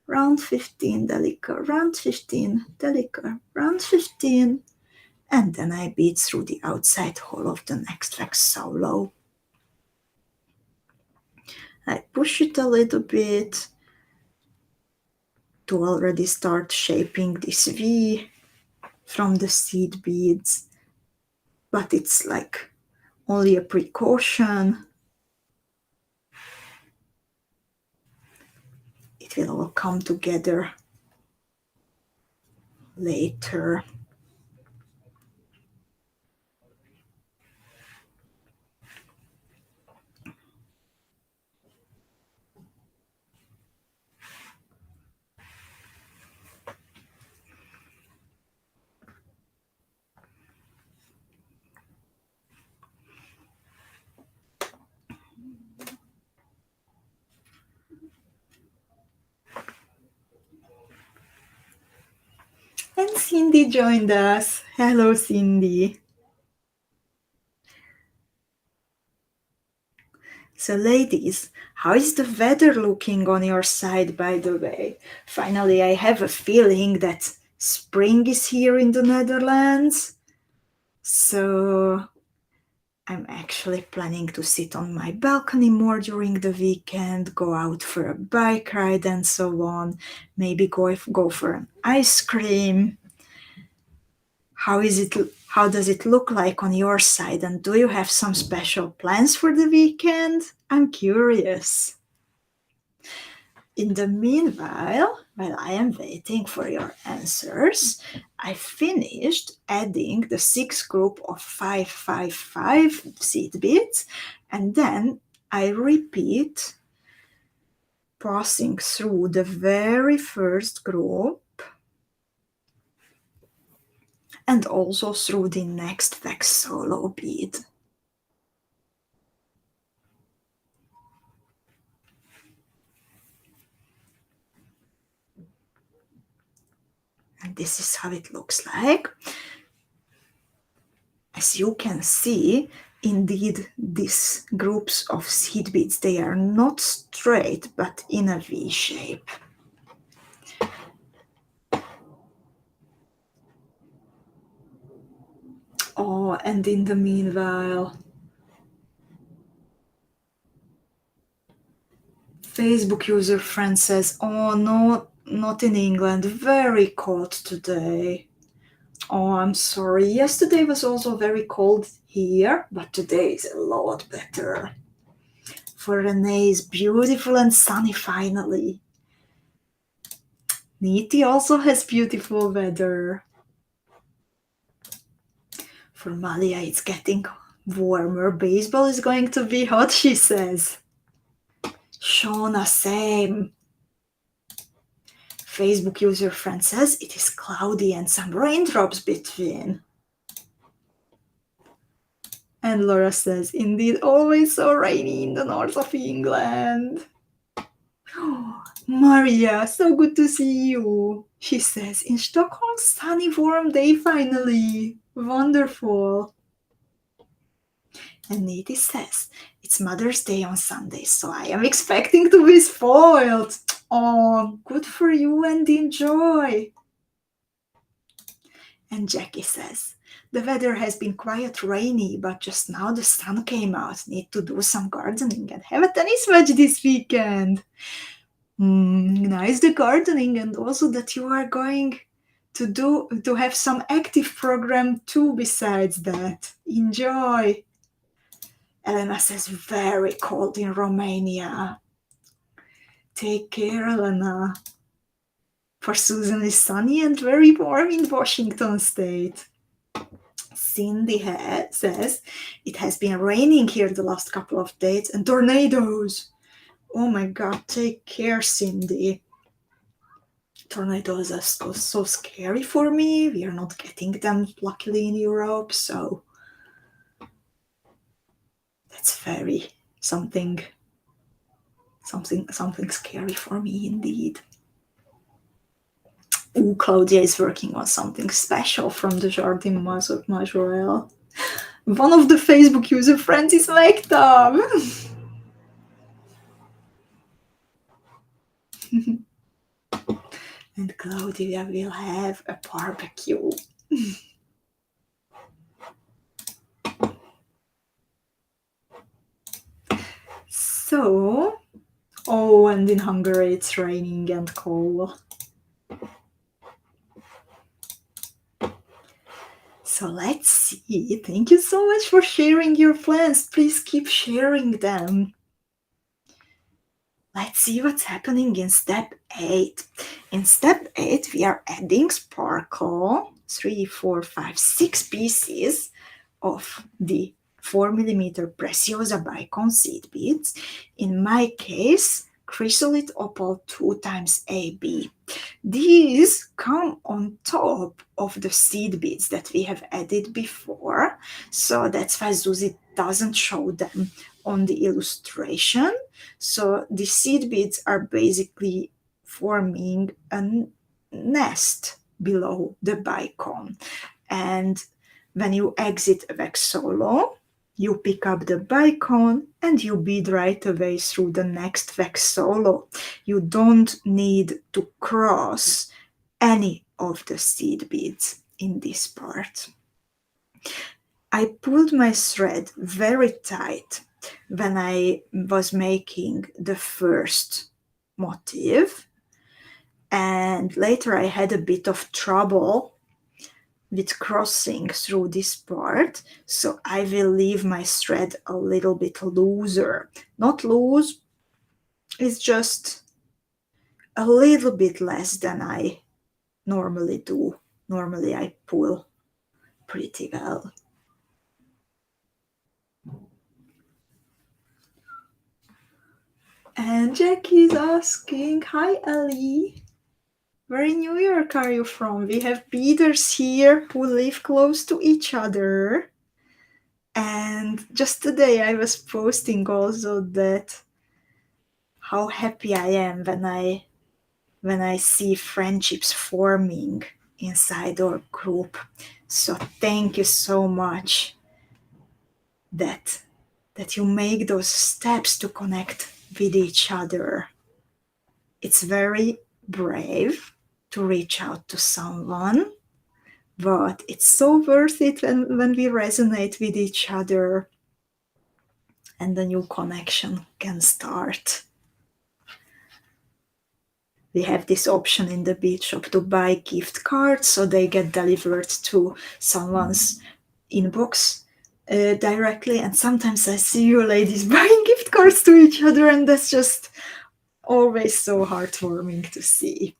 Round 15 Delica, round 15 Delica, round 15, and then I bead through the outside hole of the next Vexolo. I push it a little bit to already start shaping this V from the seed beads, but it's like only a precaution. It will all come together later. And Cindy joined us. Hello, Cindy. So, ladies, how is the weather looking on your side, by the way? Finally, I have a feeling that spring is here in the Netherlands. So, I'm actually planning to sit on my balcony more during the weekend, go out for a bike ride and so on, maybe go for an ice cream. How does it look like on your side, and do you have some special plans for the weekend? I'm curious. In the meanwhile, while I am waiting for your answers, I finished adding the 6 group of 555 seed beads, and then I repeat passing through the very first group and also through the next Vexolo bead. And this is how it looks like. As you can see, indeed, these groups of seed beads, they are not straight, but in a V shape. Oh, and in the meanwhile, Facebook user friend says, oh no, not in England, very cold today. Oh, I'm sorry. Yesterday was also very cold here, but today is a lot better. For Renee, it's beautiful and sunny finally. Niti also has beautiful weather. For Malia, it's getting warmer. Baseball is going to be hot, she says. Shona, same. Facebook user friend says it is cloudy and some raindrops between. And Laura says, indeed, always so rainy in the north of England. Oh, Maria, so good to see you. She says, in Stockholm, sunny, warm day finally. Wonderful. And Niti says, it's Mother's Day on Sunday, so I am expecting to be spoiled. Oh, good for you and enjoy. And Jackie says, the weather has been quite rainy, but just now the sun came out. Need to do some gardening and have a tennis match this weekend. Nice, the gardening, and also that you are going to have some active program too besides that. Enjoy. Elena says, very cold in Romania. Take care, Elena. For Susan is sunny and very warm in Washington State. Cindy says, it has been raining here the last couple of days and tornadoes. Oh my God, take care, Cindy. Tornadoes are so scary for me. We are not getting them, luckily, in Europe, so that's very something scary for me indeed. Ooh, Claudia is working on something special from the Jardin Majorelle. One of the Facebook user friends is Mektab. And Claudia will have a barbecue. So, oh, and in Hungary it's raining and cold. So let's see. Thank you so much for sharing your plans. Please keep sharing them. Let's see what's happening in step 8. In step 8, we are adding sparkle, 3, 4, 5, 6 pieces of the 4mm Preciosa bicone seed beads. In my case, chrysolite opal 2 times AB. These come on top of the seed beads that we have added before, so that's why Zuzi doesn't show them on the illustration. So the seed beads are basically forming a nest below the bicone. And when you exit Vexolo, you pick up the bicone and you bead right away through the next Vexolo. You don't need to cross any of the seed beads in this part. I pulled my thread very tight when I was making the first motif, and later I had a bit of trouble with crossing through this part, so I will leave my thread a little bit looser. Not loose, it's just a little bit less than I normally do. Normally I pull pretty well. And Jackie's asking, hi Ellie, where in New York are you from? We have beaders here who live close to each other. And just today I was posting also that how happy I am when I see friendships forming inside our group. So thank you so much that you make those steps to connect with each other. It's very brave to reach out to someone, but it's so worth it when we resonate with each other and a new connection can start. We have this option in the bead shop to buy gift cards, so they get delivered to someone's inbox directly. And sometimes I see you ladies buying gift cards to each other, and that's just always so heartwarming to see.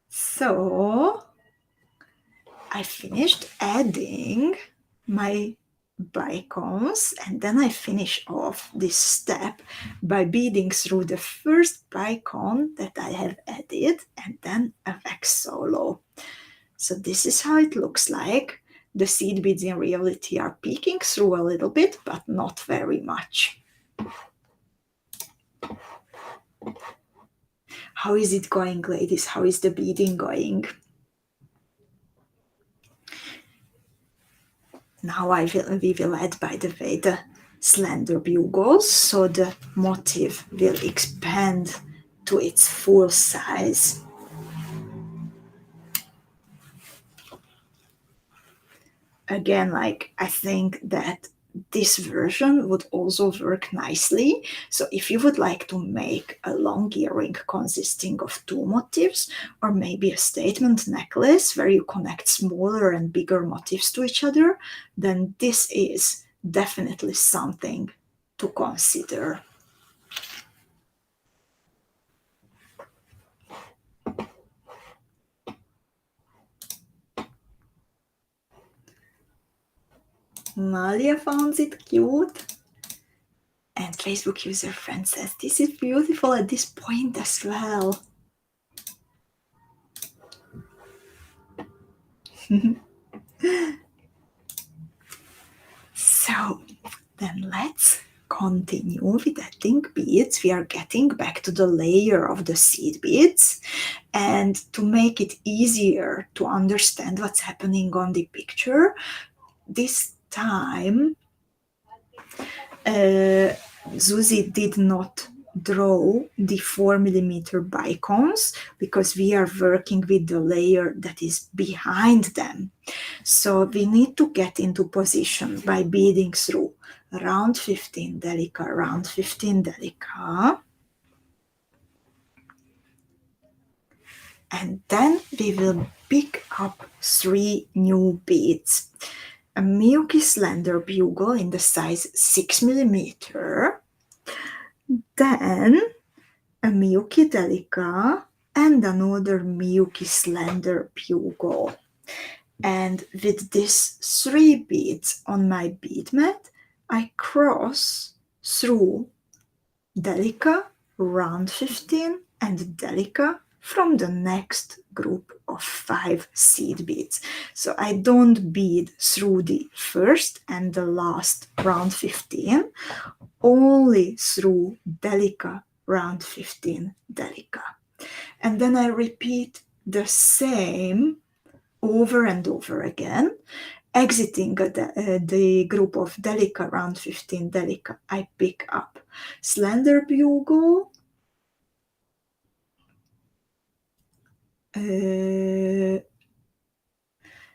So I finished adding my bicones, and then I finish off this step by beading through the first bicone that I have added and then a Vexolo. So this is how it looks like. The seed beads in reality are peeking through a little bit, but not very much. How is it going, ladies? How is the beading going? Now we will add, by the way, the slender bugles, so the motif will expand to its full size. Again, like, I think that this version would also work nicely. So if you would like to make a long earring consisting of two motifs, or maybe a statement necklace where you connect smaller and bigger motifs to each other, then this is definitely something to consider. Malia finds it cute. And Facebook user friend says, this is beautiful at this point as well. So then let's continue with adding beads. We are getting back to the layer of the seed beads, and to make it easier to understand what's happening on the picture, this time Zuzi did not draw the 4mm bicones because we are working with the layer that is behind them. So we need to get into position by beading through round 15 Delica, round 15 Delica. And then we will pick up 3 new beads. A Miyuki Slender Bugle in the size 6mm, then a Miyuki Delica and another Miyuki Slender Bugle. And with these 3 beads on my bead mat, I cross through Delica, round 15, and Delica from the next group of 5 seed beads. So I don't bead through the first and the last round 15, only through Delica, round 15, Delica. And then I repeat the same over and over again. Exiting the group of Delica, round 15 Delica, I pick up Slender Bugle,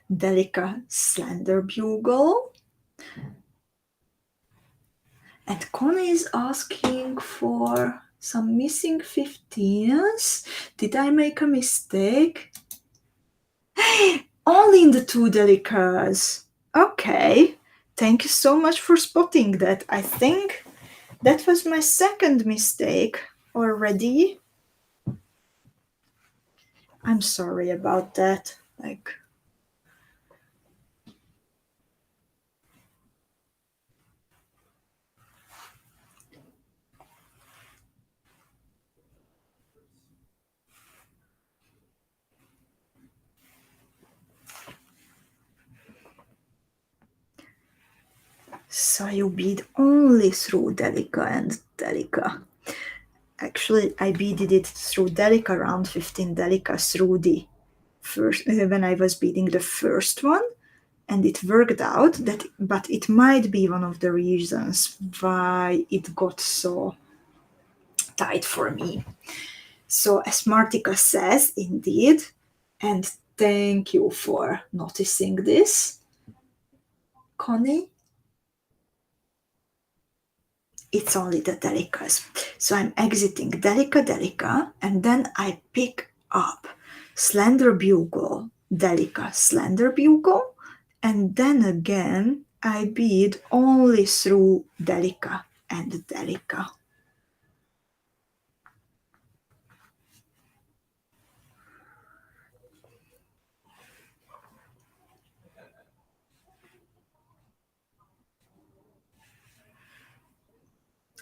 Delica, Slender Bugle, and Connie is asking for some missing 15s. Did I make a mistake? Only in the 2 Delicas. Okay, thank you so much for spotting that. I think That was my second mistake already. I'm sorry about that. Like, so you bead only through Delica and Delica. Actually, I beaded it through Delica, around 15 Delica through the first, when I was beading the first one, and it worked out. That, but it might be one of the reasons why it got so tight for me. So, as Martika says, indeed, and thank you for noticing this, Connie. It's only the Delicas. So I'm exiting Delica, Delica, and then I pick up Slender Bugle, Delica, Slender Bugle, and then again I bead only through Delica and Delica.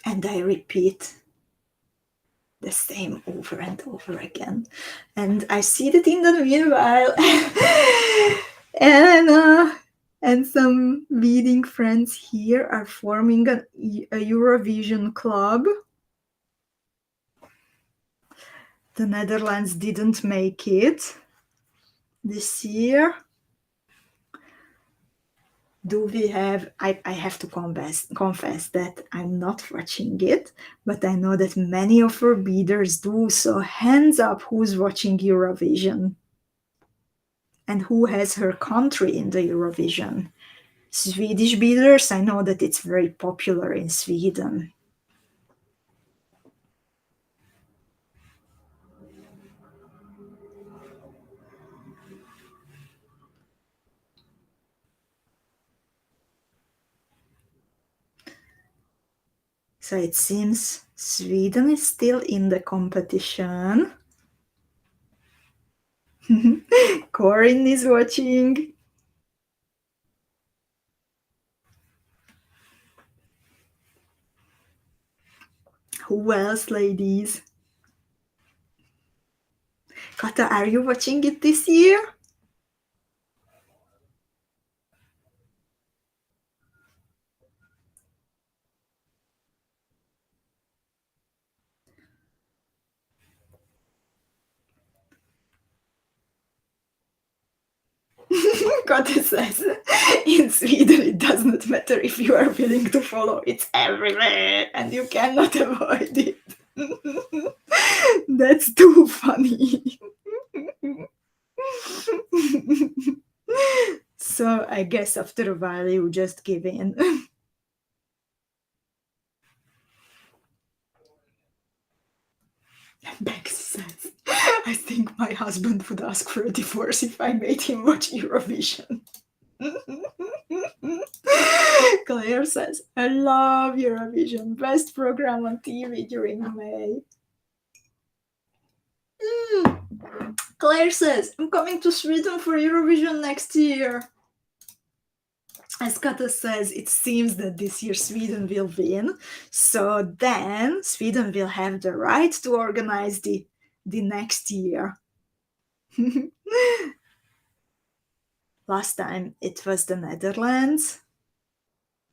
And I repeat the same over and over again. And I see that in the meanwhile, and some beading friends here are forming a Eurovision club. The Netherlands didn't make it this year. Do we have, I have to confess that I'm not watching it, but I know that many of our beaders do, so hands up who's watching Eurovision and who has her country in the Eurovision. Swedish beaders, I know that it's very popular in Sweden. So it seems Sweden is still in the competition. Corinne is watching. Who else, ladies? Kata, are you watching it this year? Kata says, in Sweden it does not matter if you are willing to follow, it's everywhere and you cannot avoid it. That's too funny. So I guess after a while you just give in. Bex says, I think my husband would ask for a divorce if I made him watch Eurovision. Claire says, I love Eurovision, best program on TV during May. Claire says, I'm coming to Sweden for Eurovision next year. As Kata says, it seems that this year Sweden will win. So then Sweden will have the right to organize the next year. Last time it was the Netherlands.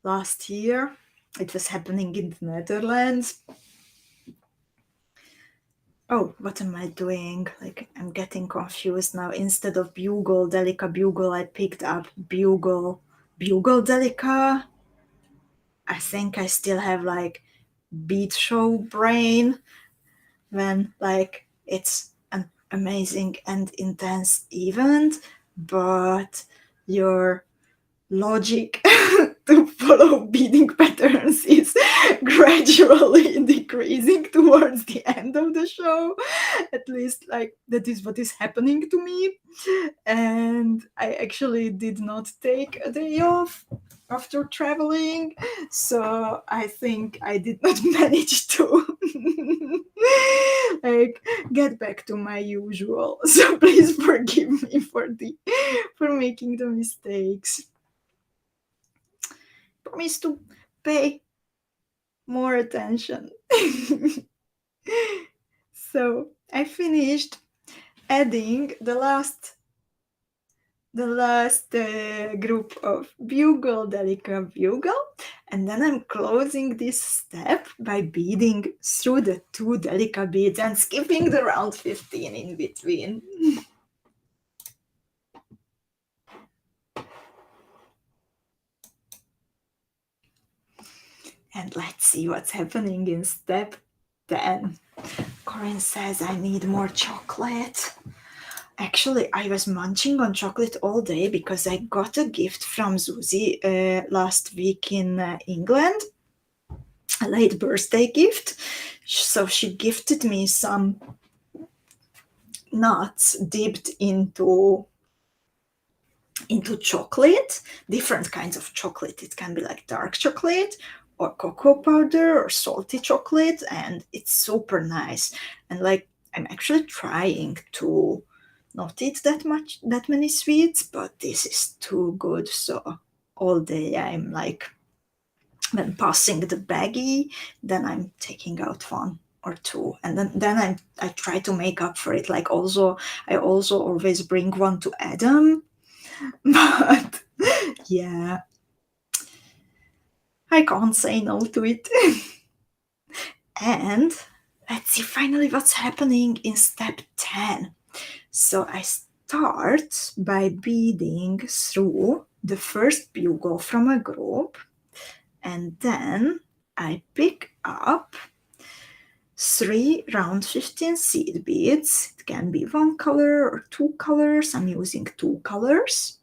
Last year it was happening in the Netherlands. Oh, what am I doing? Like, I'm getting confused now. Instead of Bugle, Delica, Bugle, I picked up Bugle, Delica. I think I still have like beat show brain when like it's an amazing and intense event, but your logic to follow beading patterns is gradually decreasing towards the end of the show. At least like that is what is happening to me. And I actually did not take a day off after traveling, so I think I did not manage to like get back to my usual. So please forgive me for making the mistakes. Promise to pay more attention. So I finished adding the last group of Bugle, Delica, Bugle, and then I'm closing this step by beading through the 2 Delica beads and skipping the round 15 in between. And let's see what's happening in step 10. Corinne says I need more chocolate. Actually, I was munching on chocolate all day because I got a gift from Zuzi last week in England, a late birthday gift. So she gifted me some nuts dipped into chocolate, different kinds of chocolate. It can be like dark chocolate or cocoa powder or salty chocolate, and it's super nice. And like I'm actually trying to not eat that many sweets, but this is too good. So all day I'm like, when passing the baggie, then I'm taking out one or two, and then I try to make up for it. Like I also always bring one to Adam, but yeah, I can't say no to it. And let's see finally what's happening in step 10. So I start by beading through the first bugle from a group, and then I pick up 3 round 15 seed beads. It can be 1 color or 2 colors. I'm using 2 colors.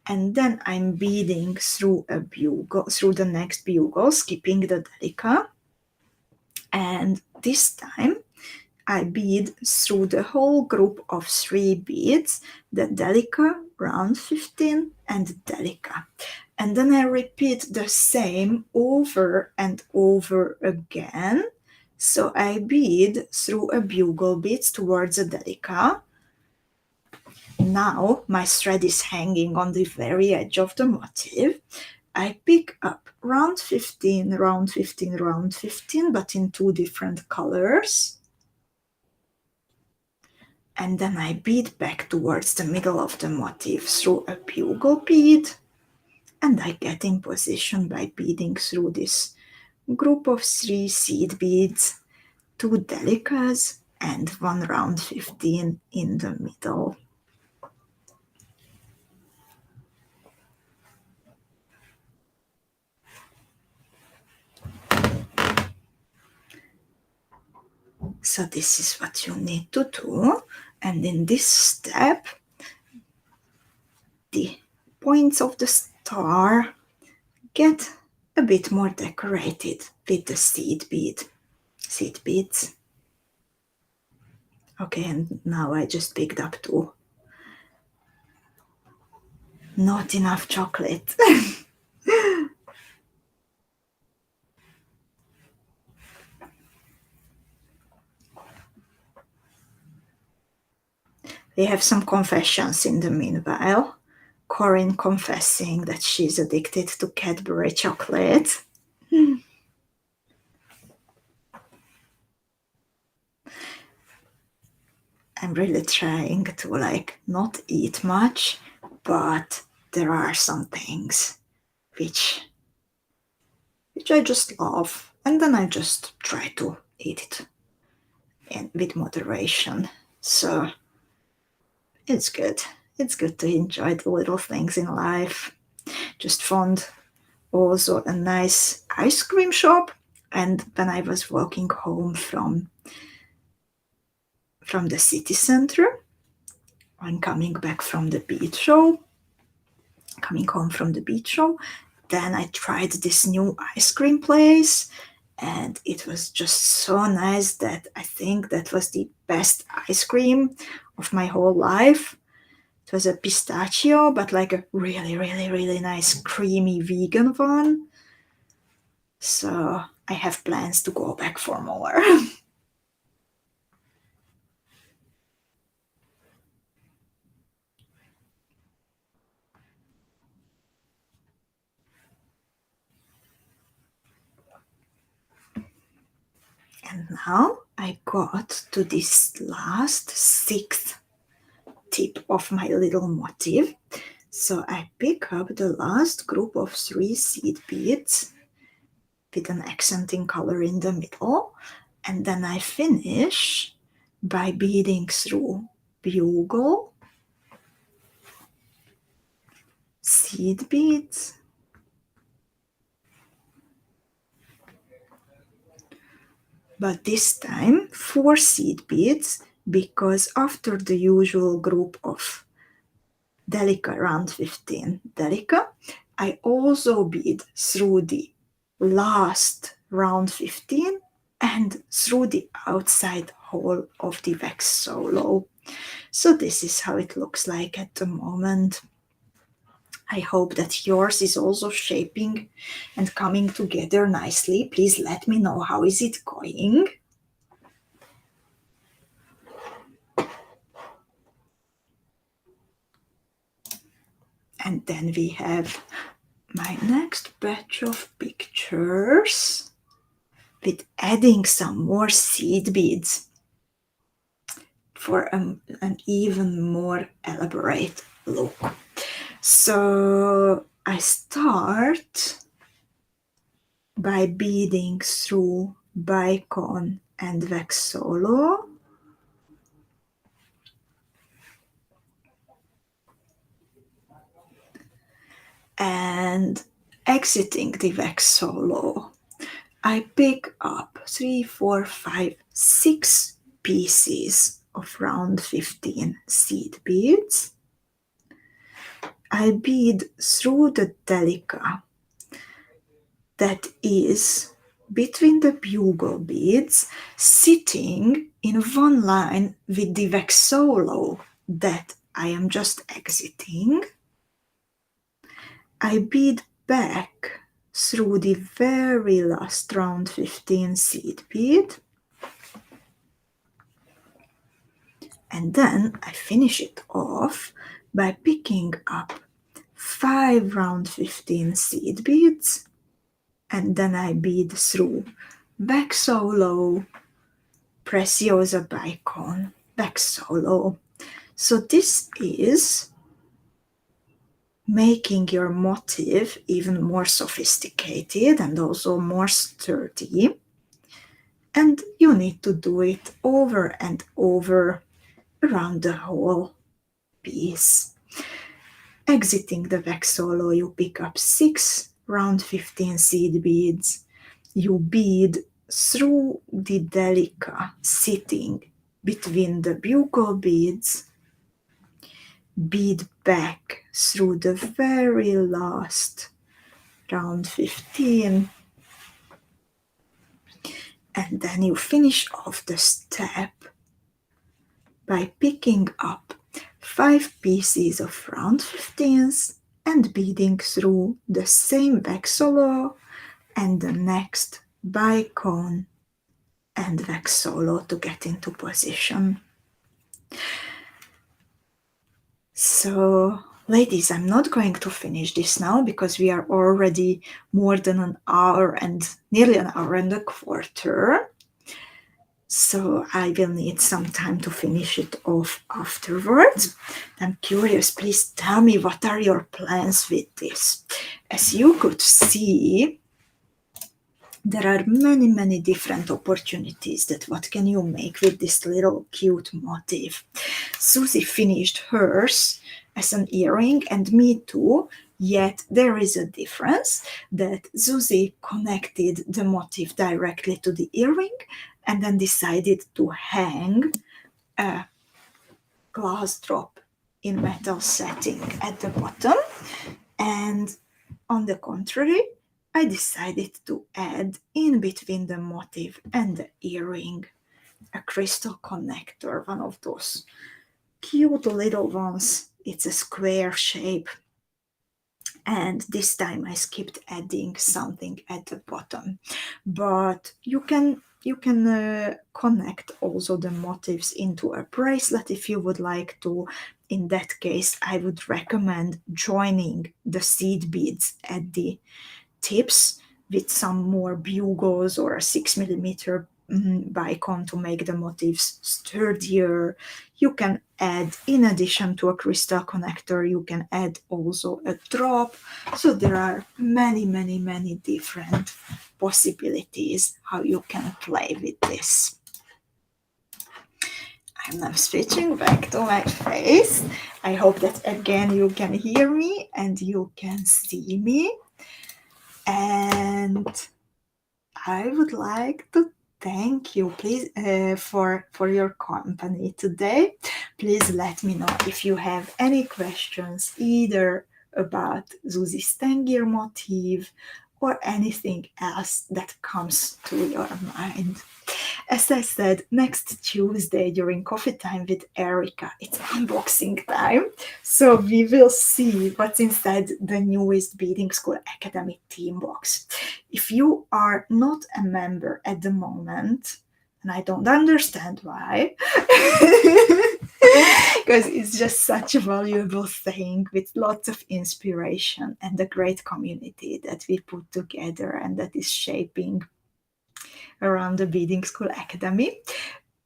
And then I'm beading through a bugle, through the next bugle, skipping the Delica. And this time I bead through the whole group of 3 beads, the Delica, round 15, and Delica. And then I repeat the same over and over again. So I bead through a bugle beads towards a Delica. Now my thread is hanging on the very edge of the motif. I pick up round 15, round 15, round 15, but in 2 different colors. And then I bead back towards the middle of the motif through a bugle bead, and I get in position by beading through this group of 3 seed beads, 2 Delicas, and 1 round 15 in the middle. So this is what you need to do, and in this step the points of the star get a bit more decorated with the seed beads. Okay, and now I just picked up 2. Not enough chocolate. We have some confessions in the meanwhile. Corinne confessing that she's addicted to Cadbury chocolate. I'm really trying to like not eat much, but there are some things which I just love, and then I just try to eat it with moderation. So it's good. It's good to enjoy the little things in life. Just found also a nice ice cream shop, and when I was walking home from the city center, I'm coming back from the beach show, coming home from the beach show, then I tried this new ice cream place, and it was just so nice that I think that was the best ice cream of my whole life. It was a pistachio, but like a really, really, really nice creamy vegan one. So I have plans to go back for more. And now I got to this last sixth tip of my little motif. So I pick up the last group of 3 seed beads with an accenting color in the middle, and then I finish by beading through bugle, seed beads, but this time 4 seed beads, because after the usual group of Delica round 15 Delica, I also bead through the last round 15 and through the outside hole of the Vexolo. So this is how it looks like at the moment. I hope that yours is also shaping and coming together nicely. Please let me know how is it going. And then we have my next batch of pictures with adding some more seed beads for an even more elaborate look. So I start by beading through bicone and Vexolo, and exiting the Vexolo, I pick up 3, 4, 5, 6 pieces of round 15 seed beads. I bead through the Delica that is between the bugle beads, sitting in one line with the Vexolo that I am just exiting. I bead back through the very last round 15 seed bead, and then I finish it off by picking up 5 round 15 seed beads, and then I bead through Vexolo, Preciosa bicone, Vexolo. So this is making your motif even more sophisticated and also more sturdy. And you need to do it over and over around the whole piece. Exiting the Vexolo, you pick up 6 round 15 seed beads. You bead through the Delica sitting between the bugle beads, bead back through the very last round 15, and then you finish off the step by picking up 5 pieces of round 15s and beading through the same Vexolo and the next bicone and Vexolo to get into position. So, ladies, I'm not going to finish this now because we are already more than an hour and nearly an hour and a quarter. So I will need some time to finish it off afterwards. I'm curious, please tell me what are your plans with this. As you could see, there are many different opportunities that what can you make with this little cute motif. Zuzi finished hers as an earring and me too, yet there is a difference that Zuzi connected the motif directly to the earring and then decided to hang a glass drop in metal setting at the bottom, and on the contrary, I decided to add in between the motif and the earring a crystal connector, one of those cute little ones it's a square shape. And this time I skipped adding something at the bottom, but you can connect also the motifs into a bracelet if you would like to. In that case, I would recommend joining the seed beads at the tips with some more bugles or a 6mm bicone to make the motifs sturdier. You can add, in addition to a crystal connector, you can add also a drop. So there are many, many, many different possibilities how you can play with this. I'm now switching back to my face. I hope that again you can hear me and you can see me. And I would like to thank you, please, for your company today. Please let me know if you have any questions, either about Zuzi's TANGIER motif or anything else that comes to your mind. As I said, next Tuesday during coffee time with Erika, it's unboxing time. So we will see what's inside the newest Beading School Academy team box. If you are not a member at the moment, and I don't understand why, because it's just such a valuable thing with lots of inspiration and a great community that we put together and that is shaping around the Beading School Academy.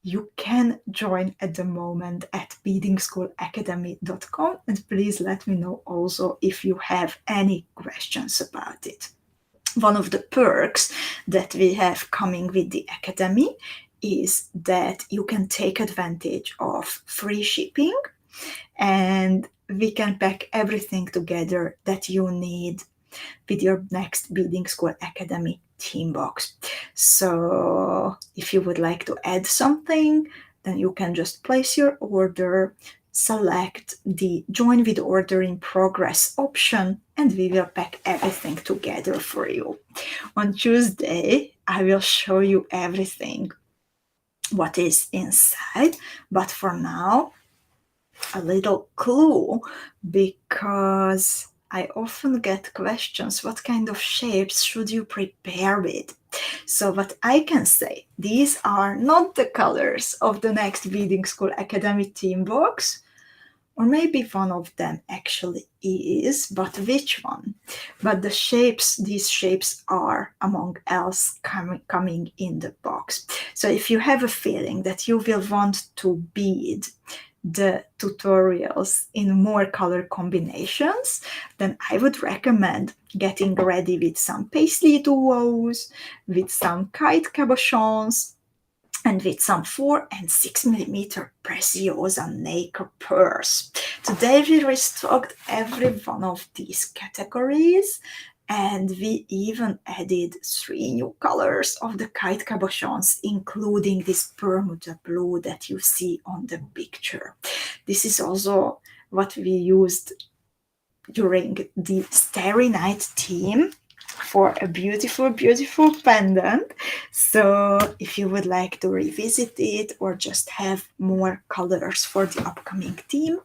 You can join at the moment at beadingschoolacademy.com, and please let me know also if you have any questions about it. One of the perks that we have coming with the Academy is that you can take advantage of free shipping, and we can pack everything together that you need with your next Beading School Academy team box. So if you would like to add something, then you can just place your order, select the join with order in progress option, and we will pack everything together for you. On Tuesday, I will show you everything what is inside, but for now, a little clue, because I often get questions, what kind of shapes should you prepare with? So what I can say, these are not the colors of the next Beading School Academy team box, or maybe one of them actually is, but which one? But the shapes, these shapes are among else coming in the box. So if you have a feeling that you will want to bead the tutorials in more color combinations, then I would recommend getting ready with some paisley duos, with some kite cabochons, and with some 4 and 6mm Preciosa nacre pearls. Today we restocked every one of these categories, and we even added 3 new colors of the kite cabochons, including this Bermuda blue that you see on the picture. This is also what we used during the Starry Night theme for a beautiful, beautiful pendant. So if you would like to revisit it or just have more colors for the upcoming theme,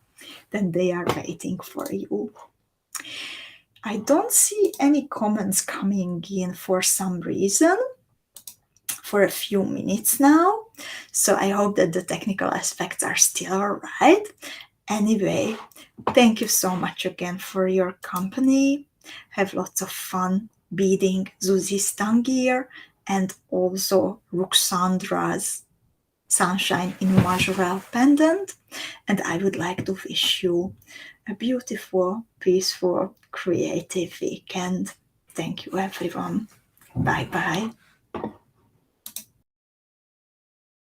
then they are waiting for you. I don't see any comments coming in for some reason for a few minutes now, so I hope that the technical aspects are still all right. Anyway, thank you so much again for your company. Have lots of fun beading Zuzi's TANGIER and also Ruxandra's Sunshine in Majorelle pendant. And I would like to wish you a beautiful, peaceful, creative weekend. Thank you, everyone. Bye-bye.